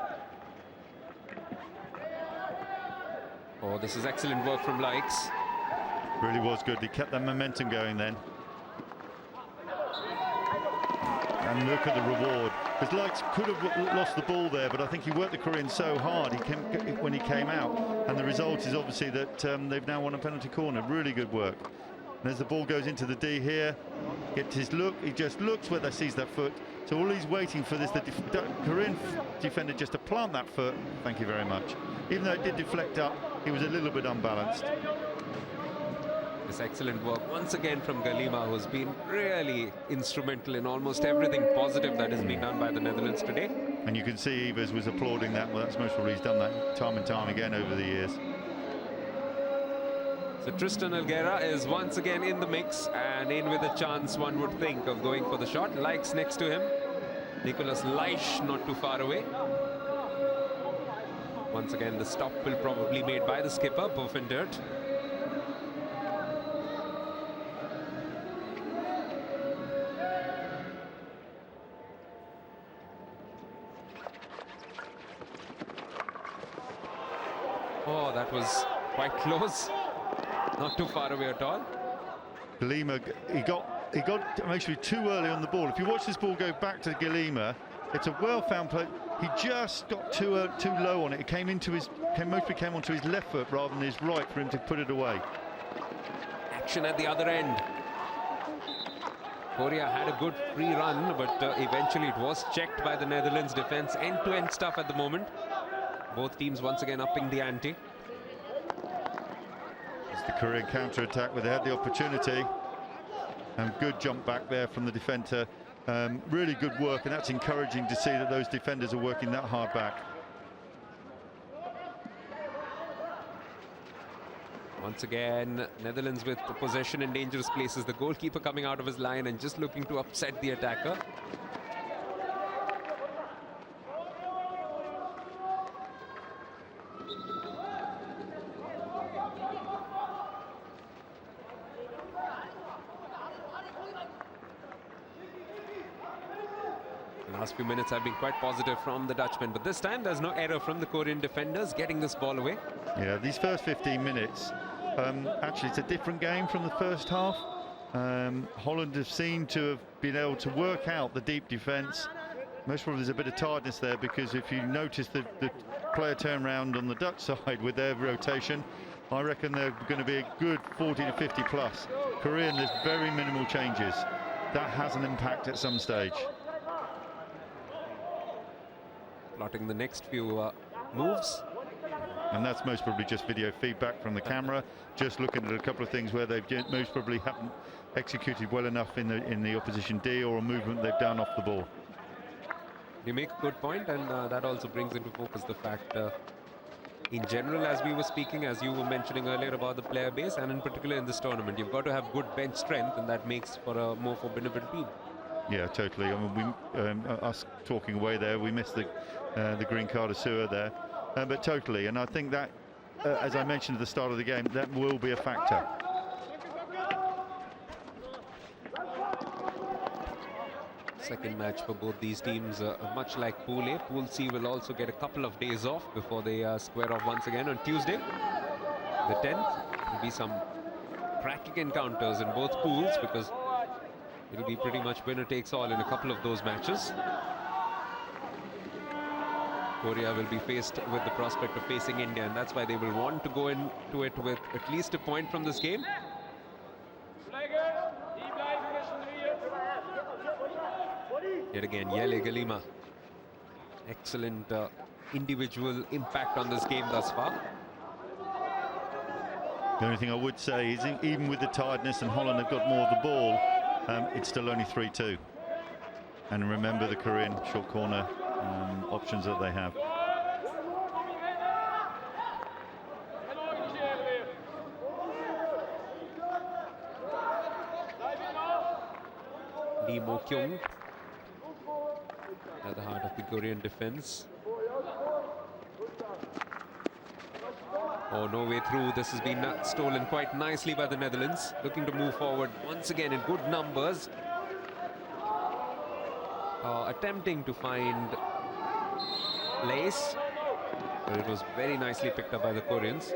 Oh, this is excellent work from Likes. Really was good. He kept that momentum going then. And look at the reward. Because Likes could have lost the ball there, but I think he worked the Korean so hard when he came out. And the result is obviously that they've now won a penalty corner. Really good work. And as the ball goes into the D here, gets his look, he just looks where they sees that foot. So all he's waiting for this, the Korean defender just to plant that foot. Thank you very much. Even though it did deflect up, he was a little bit unbalanced. This excellent work once again from Galima, who's been really instrumental in almost everything positive that has been done by the Netherlands today. And you can see Evers was applauding that. Well, that's most probably he's done that time and time again over the years. So Tristan Alguera is once again in the mix and in with a chance, one would think, of going for the shot. Likes next to him. Nicholas Leisch not too far away. Once again, the stop will probably be made by the skipper, Buffendert. Oh, that was quite close. Not too far away at all. Galima, he got actually too early on the ball. If you watch this ball go back to Galima, it's a well-found play. He just got too low on it. It came onto his left foot rather than his right for him to put it away. Action at the other end. Korea had a good free run, but eventually it was checked by the Netherlands defense. End-to-end stuff at the moment. Both teams once again upping the ante. It's the Korean counter-attack where they had the opportunity. And good jump back there from the defender. Really good work, and that's encouraging to see that those defenders are working that hard back. Once again, Netherlands with the possession in dangerous places. The goalkeeper coming out of his line and just looking to upset the attacker. Last few minutes have been quite positive from the Dutchmen, but this time there's no error from the Korean defenders getting this ball away. Yeah, these first 15 minutes, actually it's a different game from the first half. Holland have seemed to have been able to work out the deep defence. Most probably there's a bit of tiredness there, because if you notice the player turn round on the Dutch side with their rotation, I reckon they're going to be a good 40 to 50 plus. Korean, there's very minimal changes. That has an impact at some stage. Plotting the next few moves. And that's most probably just video feedback from the camera, just looking at a couple of things where they've most probably haven't executed well enough in the opposition D, or a movement they've done off the ball. You make a good point, and that also brings into focus the fact, in general, as we were speaking, as you were mentioning earlier about the player base, and in particular in this tournament, you've got to have good bench strength, and that makes for a more formidable team. Yeah, totally. I mean, us talking away there, we missed the green card of Sewer there, but totally. And I think that, as I mentioned at the start of the game, that will be a factor. Second match for both these teams, much like Pool A. Pool C will also get a couple of days off before they square off once again on Tuesday, the 10th. There will be some cracking encounters in both pools, because it'll be pretty much winner takes all in a couple of those matches. Korea will be faced with the prospect of facing India, and that's why they will want to go into it with at least a point from this game. Yet again, Yele Galima. Excellent individual impact on this game thus far. The only thing I would say is, even with the tiredness and Holland have got more of the ball, it's still only 3-2. And remember the Korean short corner options that they have. Lee Mo-kyung at the heart of the Korean defense. Oh, no way through. This has been stolen quite nicely by the Netherlands, looking to move forward once again in good numbers. Attempting to find Lace, but it was very nicely picked up by the Koreans.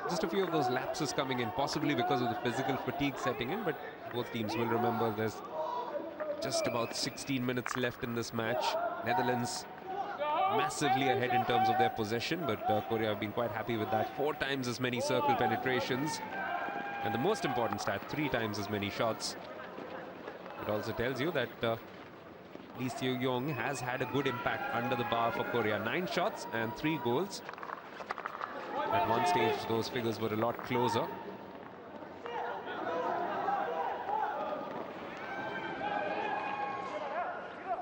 Just a few of those lapses coming in, possibly because of the physical fatigue setting in, but both teams will remember there's just about 16 minutes left in this match. Netherlands massively ahead in terms of their possession, but Korea have been quite happy with that. 4 times as many circle penetrations, and the most important stat, 3 times as many shots. It also tells you that Lee Seo-yong has had a good impact under the bar for Korea. 9 shots and 3 goals. At one stage, those figures were a lot closer.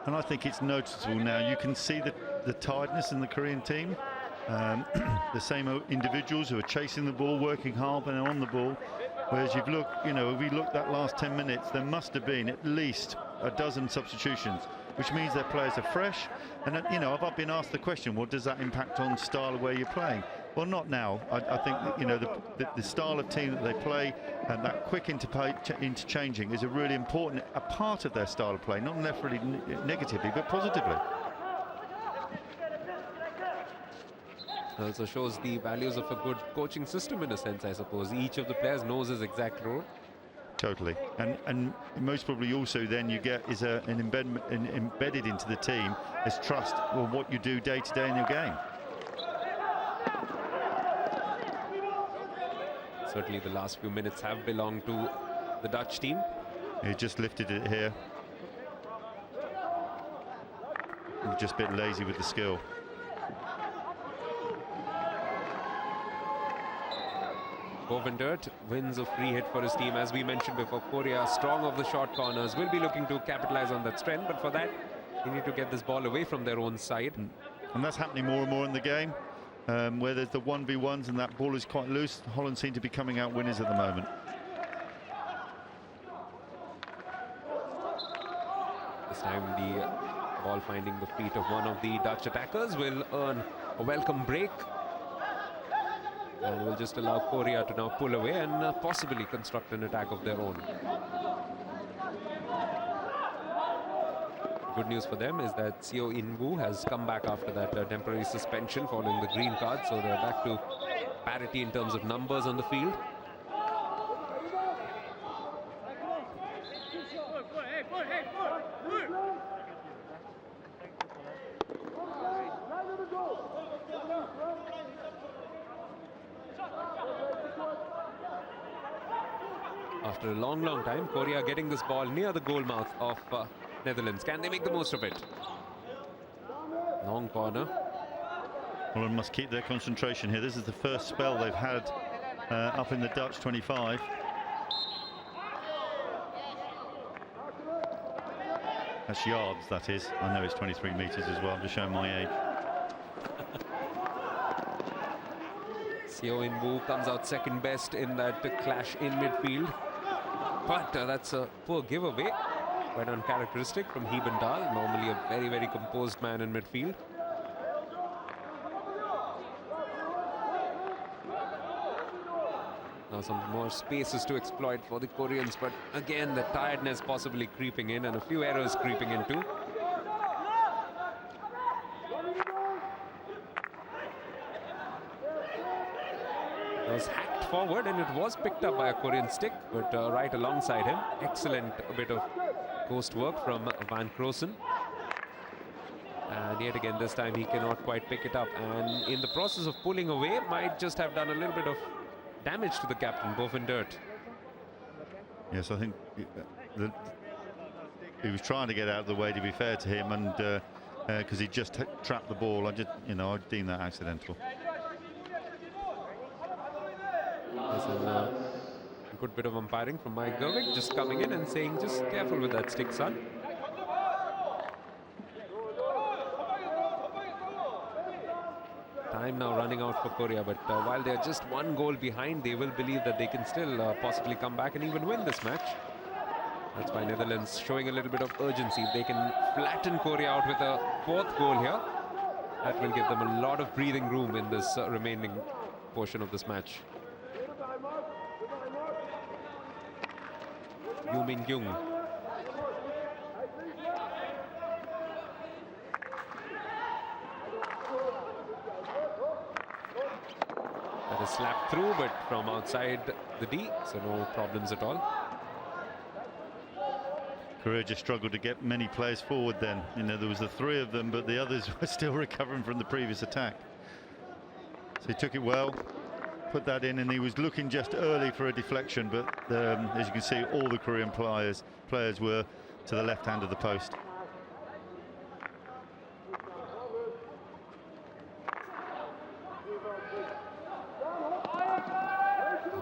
And I think it's noticeable now. You can see the tiredness in the Korean team. The same individuals who are chasing the ball, working hard and on the ball. Whereas if we look that last 10 minutes, there must have been at least a dozen substitutions, which means their players are fresh. And I've been asked the question, well, does that impact on style of where you're playing? Well, not now. I think the style of team that they play, and that quick interchanging is a really important a part of their style of play, not necessarily negatively, but positively. It also shows the values of a good coaching system in a sense, I suppose. Each of the players knows his exact role. Totally. And most probably also then you get is an embedded into the team as trust on what you do day to day in your game. Certainly the last few minutes have belonged to the Dutch team. He just lifted it here. He's just a bit lazy with the skill. Bovendert wins a free hit for his team. As we mentioned before, Korea strong of the short corners, will be looking to capitalize on that strength, but for that they need to get this ball away from their own side. And that's happening more and more in the game, where there's the 1v1s and that ball is quite loose. Holland seem to be coming out winners at the moment. This time the ball finding the feet of one of the Dutch attackers will earn a welcome break. And will just allow Korea to now pull away and possibly construct an attack of their own. Good news for them is that Seo In-woo has come back after that temporary suspension following the green card, so they're back to parity in terms of numbers on the field. After a long, long time, Korea getting this ball near the goal mouth of Netherlands. Can they make the most of it? Long corner. Well, they must keep their concentration here. This is the first spell they've had up in the Dutch 25. That's yards, that is. I know it's 23 metres as well. I'm just showing my age. Seo In-woo comes out second best in that clash in midfield. But that's a poor giveaway. Quite uncharacteristic from Hiebendal. Normally a very, very composed man in midfield. Now some more spaces to exploit for the Koreans, but again the tiredness possibly creeping in and a few errors creeping in too. It was hacked forward and it was picked up by a Korean stick, but right alongside him. Excellent bit of ghost work from Van Croosen. And yet again this time he cannot quite pick it up, and in the process of pulling away might just have done a little bit of damage to the captain, Bovendert. Yes, I think he was trying to get out of the way, to be fair to him, and because he just trapped the ball. I deem that accidental. There's a good bit of umpiring from Mike Gervig, just coming in and saying, just careful with that stick, son. Time now running out for Korea, but while they're just one goal behind, they will believe that they can still possibly come back and even win this match. That's why Netherlands showing a little bit of urgency. If they can flatten Korea out with a fourth goal here, that will give them a lot of breathing room in this remaining portion of this match. Yoo Min-kyung. That is slapped through, but from outside the D, so no problems at all. Korea just struggled to get many players forward then. You know, there was the three of them, but the others were still recovering from the previous attack. So he took it well, put that in, and he was looking just early for a deflection, but as you can see, all the Korean players were to the left hand of the post.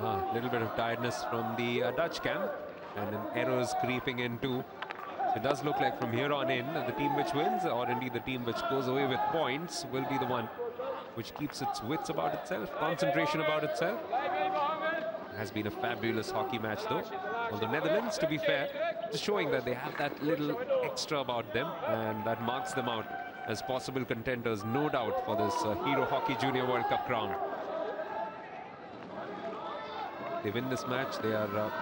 A little bit of tiredness from the Dutch camp, and then errors creeping in too. So it does look like from here on in, the team which wins, or indeed the team which goes away with points, will be the one which keeps its wits about itself, concentration about itself. It has been a fabulous hockey match though. Although Netherlands, to be fair, just showing that they have that little extra about them, and that marks them out as possible contenders, no doubt, for this Hero Hockey Junior World Cup crown. They win this match, they are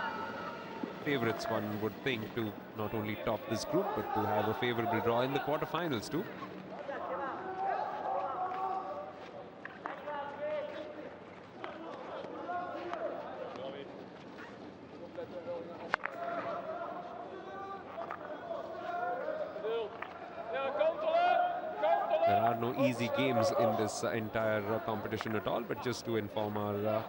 favourites, one would think, to not only top this group, but to have a favourable draw in the quarterfinals too. There are no easy games in this entire competition at all, but just to inform our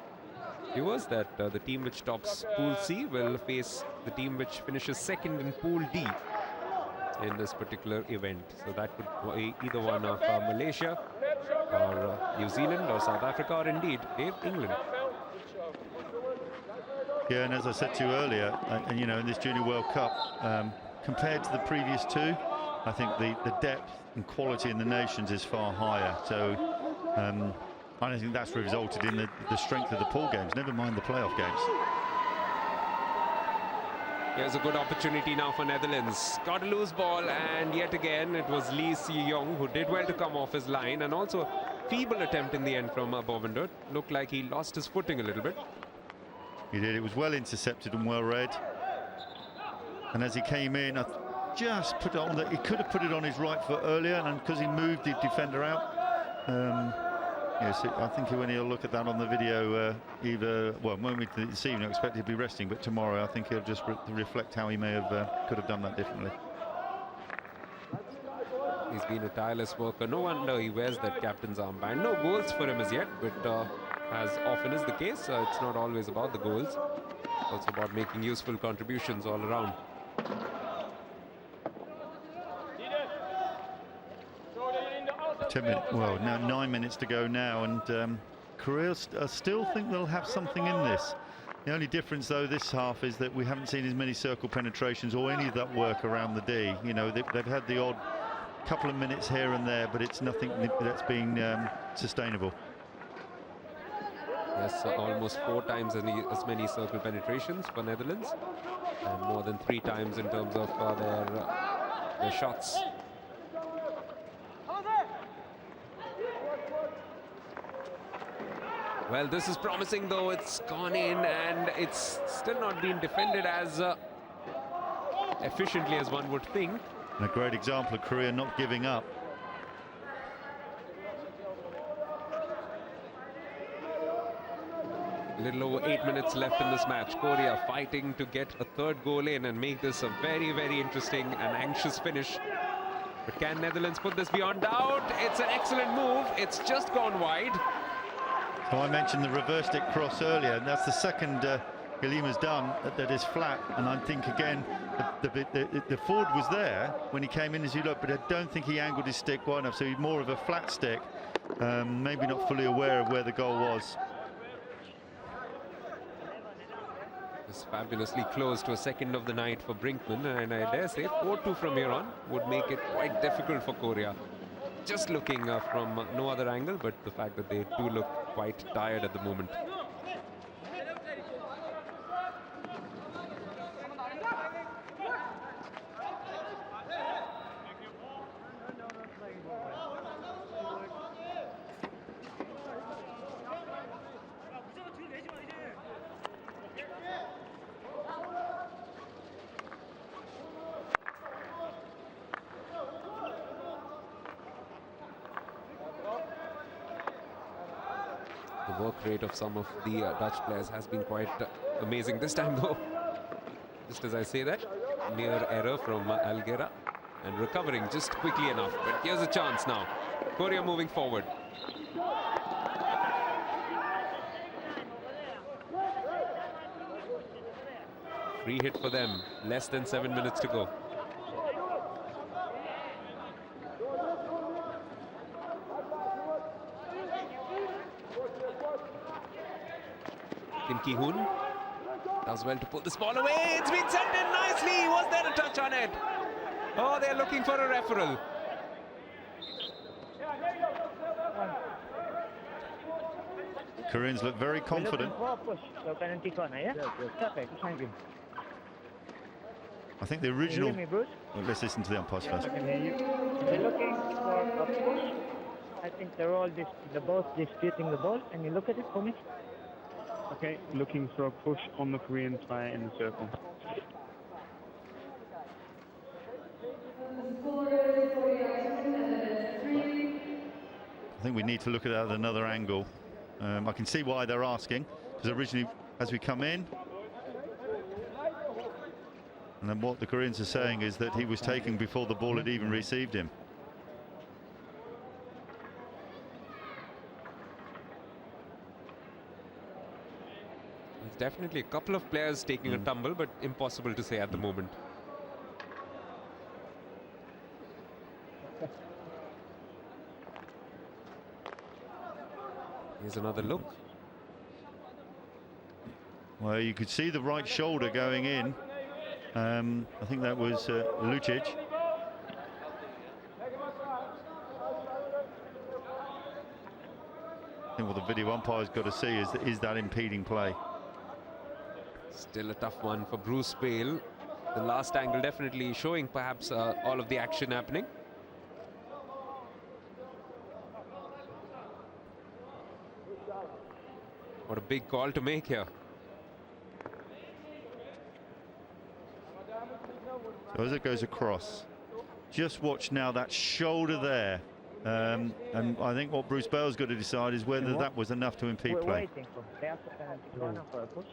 viewers that the team which tops Pool C will face the team which finishes second in Pool D in this particular event. So that could be either one of Malaysia or New Zealand or South Africa, or indeed England. Yeah, and as I said to you earlier, you know, in this Junior World Cup, compared to the previous two, I think the depth and quality in the nations is far higher. So I don't think that's resulted in the strength of the pool games, never mind the playoff games. Here's a good opportunity now for Netherlands. Got a loose ball, and yet again it was Lee Si-young who did well to come off his line, and also a feeble attempt in the end from Bovendert. Looked like he lost his footing a little bit. He did. It was well intercepted and well read. And as he came in, I just put it on he could have put it on his right foot earlier, and because he moved the defender out. Yes, I think when he'll look at that on the video, won't be this evening, I expect he'll be resting, but tomorrow I think he'll just reflect how he may have could have done that differently. He's been a tireless worker. No wonder he wears that captain's armband. No goals for him as yet, but as often is the case, it's not always about the goals. Also about making useful contributions all around. Well, now 9 minutes to go now, and Korea still think they'll have something in this. The only difference, though, this half is that we haven't seen as many circle penetrations or any of that work around the D. You know, they've had the odd couple of minutes here and there, but it's nothing that's been sustainable. Yes, almost 4 times as many circle penetrations for Netherlands, and more than 3 times in terms of their shots. Well, this is promising, though. It's gone in, and it's still not been defended as efficiently as one would think. And a great example of Korea not giving up. A little over 8 minutes left in this match. Korea fighting to get a 3rd goal in and make this a very, very interesting and anxious finish. But can Netherlands put this beyond doubt? It's an excellent move. It's just gone wide. So I mentioned the reverse stick cross earlier, and that's the second Galima's done that is flat. And I think, again, the forward was there when he came in as he looked, but I don't think he angled his stick wide enough, so he's more of a flat stick, maybe not fully aware of where the goal was. It's fabulously close to a second of the night for Brinkman, and I dare say 4-2 from here on would make it quite difficult for Korea. Just looking from no other angle, but the fact that they do look quite tired at the moment. The work rate of some of the Dutch players has been quite amazing this time, though. Just as I say that, near error from Alguera, and recovering just quickly enough. But here's a chance now. Korea moving forward. Free hit for them. Less than 7 minutes to go. Kim Ki-hoon does well to pull this ball away. It's been sent in nicely. Was there a touch on it? Oh, they're looking for a referral. Koreans look very confident. Push, so penalty corner, yeah? Yes. Okay, thank you. I think the Can original... you hear me, Bruce? Well, let's listen to the umpires first. I can hear you. They're looking for a push. I think they're both disputing the ball. Can you look at it for me? Okay, looking for a push on the Korean player in the circle. I think we need to look at that at another angle. I can see why they're asking, because originally, as we come in, and then what the Koreans are saying is that he was taken before the ball had even received him. There's definitely a couple of players taking a tumble, but impossible to say at the moment. Here's another look. Well, you could see the right shoulder going in. I think that was Lucic. I think what the video umpire's got to see is that impeding play. Still a tough one for Bruce Bale. The last angle definitely showing perhaps all of the action happening. What a big call to make here. So as it goes across, just watch now that shoulder there. And I think what Bruce Bale's got to decide is whether that was enough to impede We're play. waiting for there's a penalty corner for a push.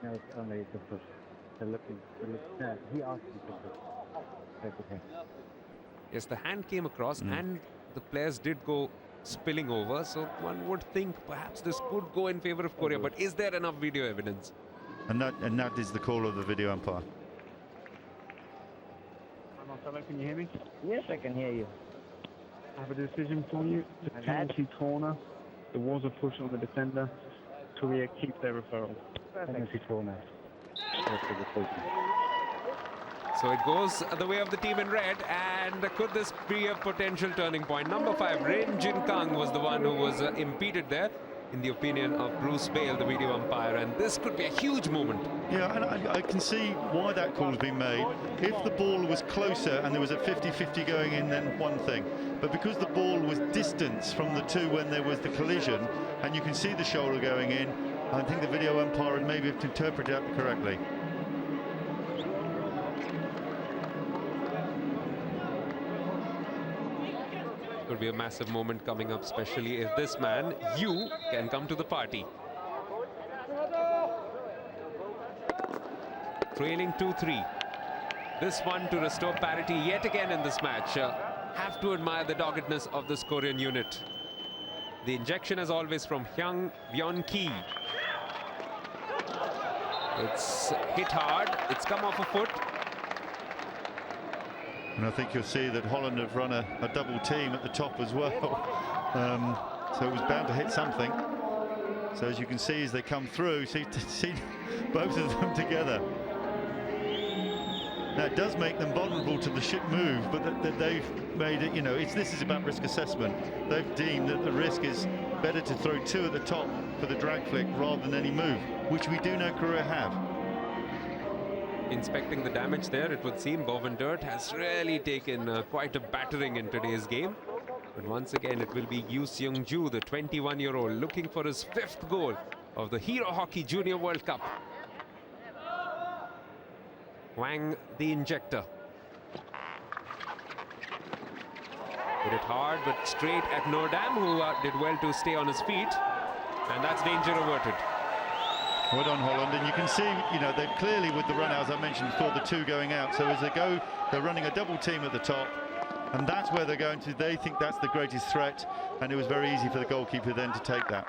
No, it's only the push. They're looking. He asked me to push. Yes, the hand came across and the players did go spilling over. So one would think perhaps this could go in favor of Korea. But is there enough video evidence? And that is the call of the video umpire. Hi Marcelo, can you hear me? Yes, I can hear you. I have a decision for you. The And that? penalty corner. There was a push on the defender. Korea keep their referral. Perfect. corner. So it goes the way of the team in red, and could this be a potential turning point? Number 5, Rin Jin Kang was the one who was impeded there, in the opinion of Bruce Bale, the video umpire, and this could be a huge moment. Yeah, and I can see why that call's been made. If the ball was closer and there was a 50-50 going in, then one thing. But because the ball was distance from the two when there was the collision, and you can see the shoulder going in, I think the video umpire had maybe interpreted that correctly. Could be a massive moment coming up, especially if this man, Yu, can come to the party. Trailing 2-3. This one to restore parity yet again in this match. Have to admire the doggedness of this Korean unit. The injection is always from Hyung Won-ki. It's hit hard. It's come off a foot. And I think you'll see that Holland have run a double team at the top as well. So it was bound to hit something. So as you can see as they come through, see both of them together. Now it does make them vulnerable to the ship move, but that they've made it, you know, this is about risk assessment. They've deemed that the risk is better to throw 2 at the top for the drag flick rather than any move, which we do know Korea have. Inspecting the damage there, it would seem Bovendurt has really taken quite a battering in today's game. But once again, it will be Yu Seung-ju, the 21-year-old, looking for his 5th goal of the Hero Hockey Junior World Cup. Wang, the injector. Hit it hard, but straight at Nordam, who did well to stay on his feet. And that's danger averted. Well done, Holland, and you can see, you know, they've clearly, with the run out, as I mentioned before, the 2 going out. So as they go, they're running a double team at the top, and that's where they're going to. They think that's the greatest threat, and it was very easy for the goalkeeper then to take that.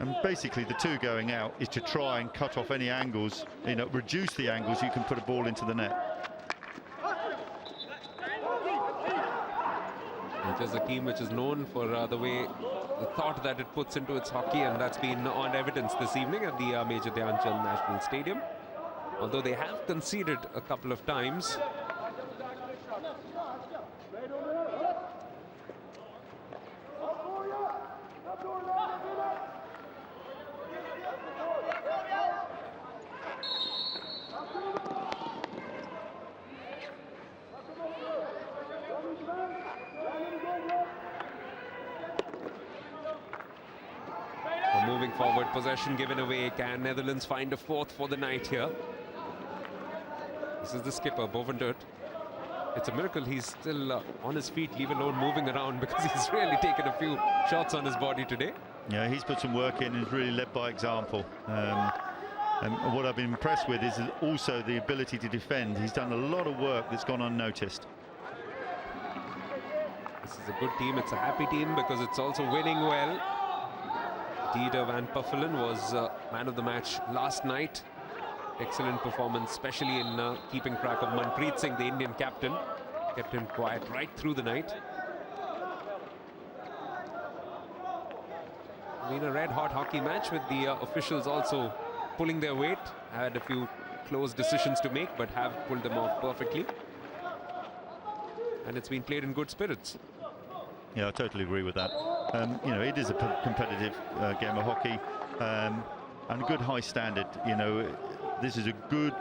And basically, the 2 going out is to try and cut off any angles, you know, reduce the angles you can put a ball into the net. It is a team which is known for the thought that it puts into its hockey, and that's been on evidence this evening at the Major Dhyan Chand National Stadium. Although they have conceded a couple of times. Moving forward, possession given away. Can Netherlands find a 4th for the night here? This is the skipper, Bovendurt. It's a miracle he's still on his feet, leave alone moving around, because he's really taken a few shots on his body today. Yeah, he's put some work in and has really led by example. And what I've been impressed with is also the ability to defend. He's done a lot of work that's gone unnoticed. This is a good team. It's a happy team because it's also winning well. Dieter Van Puffelen was man of the match last night. Excellent performance, especially in keeping track of Manpreet Singh, the Indian captain. Kept him quiet right through the night. Been a red-hot hockey match with the officials also pulling their weight. Had a few close decisions to make, but have pulled them off perfectly. And it's been played in good spirits. Yeah, I totally agree with that. You know, it is a competitive game of hockey, and good high standard. You know, this is a good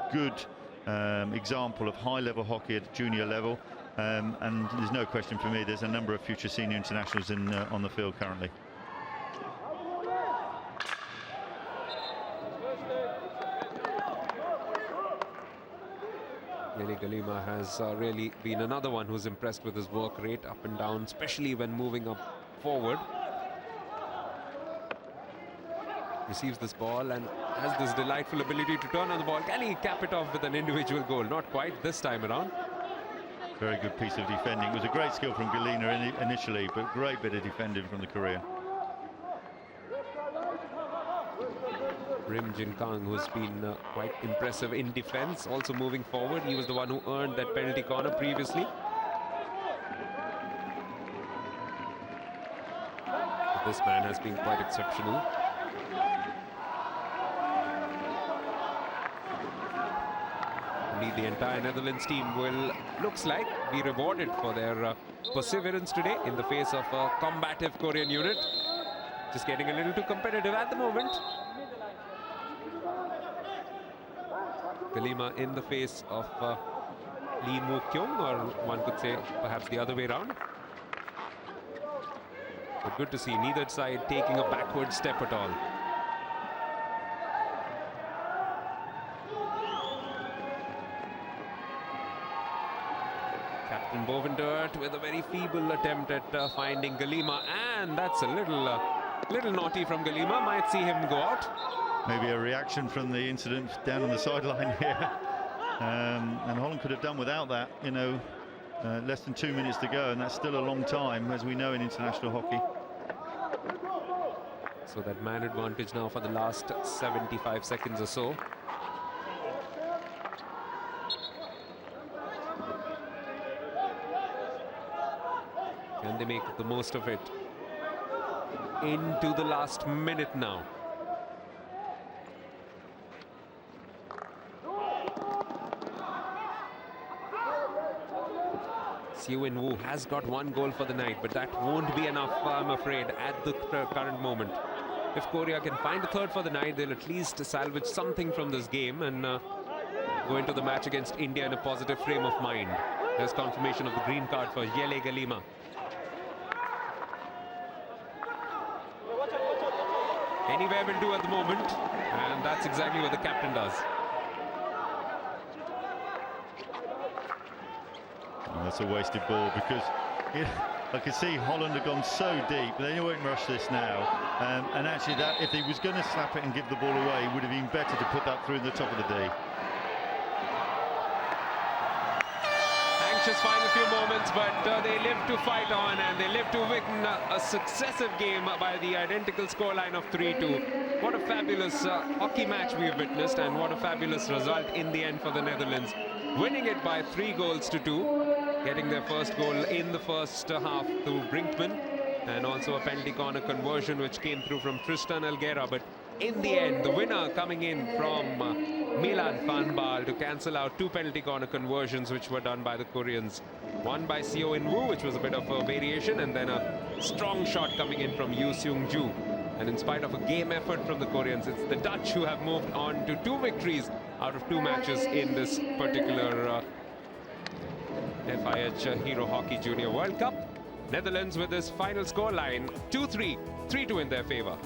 example of high-level hockey at junior level, and there's no question for me. There's a number of future senior internationals on the field currently. Nelly Galima has really been another one who's impressed with his work rate up and down, especially when moving up forward. Receives this ball and has this delightful ability to turn on the ball. Can he cap it off with an individual goal? Not quite this time around. Very good piece of defending. It was a great skill from Galina initially, but great bit of defending from the Korean. Rim Jin Kang, who's been quite impressive in defense, also moving forward. He was the one who earned that penalty corner previously. But this man has been quite exceptional. Indeed, the entire Netherlands team will, looks like, be rewarded for their perseverance today in the face of a combative Korean unit. Just getting a little too competitive at the moment. Galima in the face of Lee Moo-kyung, or one could say perhaps the other way around. But good to see neither side taking a backward step at all. Captain Bovendert with a very feeble attempt at finding Galima, and that's a little naughty from Galima. Might see him go out. Maybe a reaction from the incident down on the sideline here. And Holland could have done without that, you know, less than 2 minutes to go, and that's still a long time, as we know in international hockey. So that man advantage now for the last 75 seconds or so. Can they make the most of it? Into the last minute now. Seo-in Woo has got one goal for the night, but that won't be enough, I'm afraid, at the current moment. If Korea can find a third for the night, they'll at least salvage something from this game and go into the match against India in a positive frame of mind. There's confirmation of the green card for Yele Galima. Anywhere will do at the moment, and that's exactly what the captain does. Oh, that's a wasted ball, because I could see Holland had gone so deep. They won't rush this now, and actually that, if he was going to slap it and give the ball away, it would have been better to put that through the top of the D. Anxious final few moments, but they live to fight on, and they live to win a successive game by the identical scoreline of 3-2. What a fabulous hockey match we've witnessed, and what a fabulous result in the end for the Netherlands. Winning it by 3-2, getting their first goal in the first half through Brinkman, and also a penalty corner conversion which came through from Tristan Elguera. But in the end, the winner coming in from Milan Van Baal to cancel out two penalty corner conversions which were done by the Koreans. One by Seo-in Woo, which was a bit of a variation, and then a strong shot coming in from Yoo Seung-ju. And in spite of a game effort from the Koreans, it's the Dutch who have moved on to 2 victories out of 2 matches in this particular FIH Hero Hockey Junior World Cup. Netherlands with this final scoreline 2-3, 3-2 in their favor.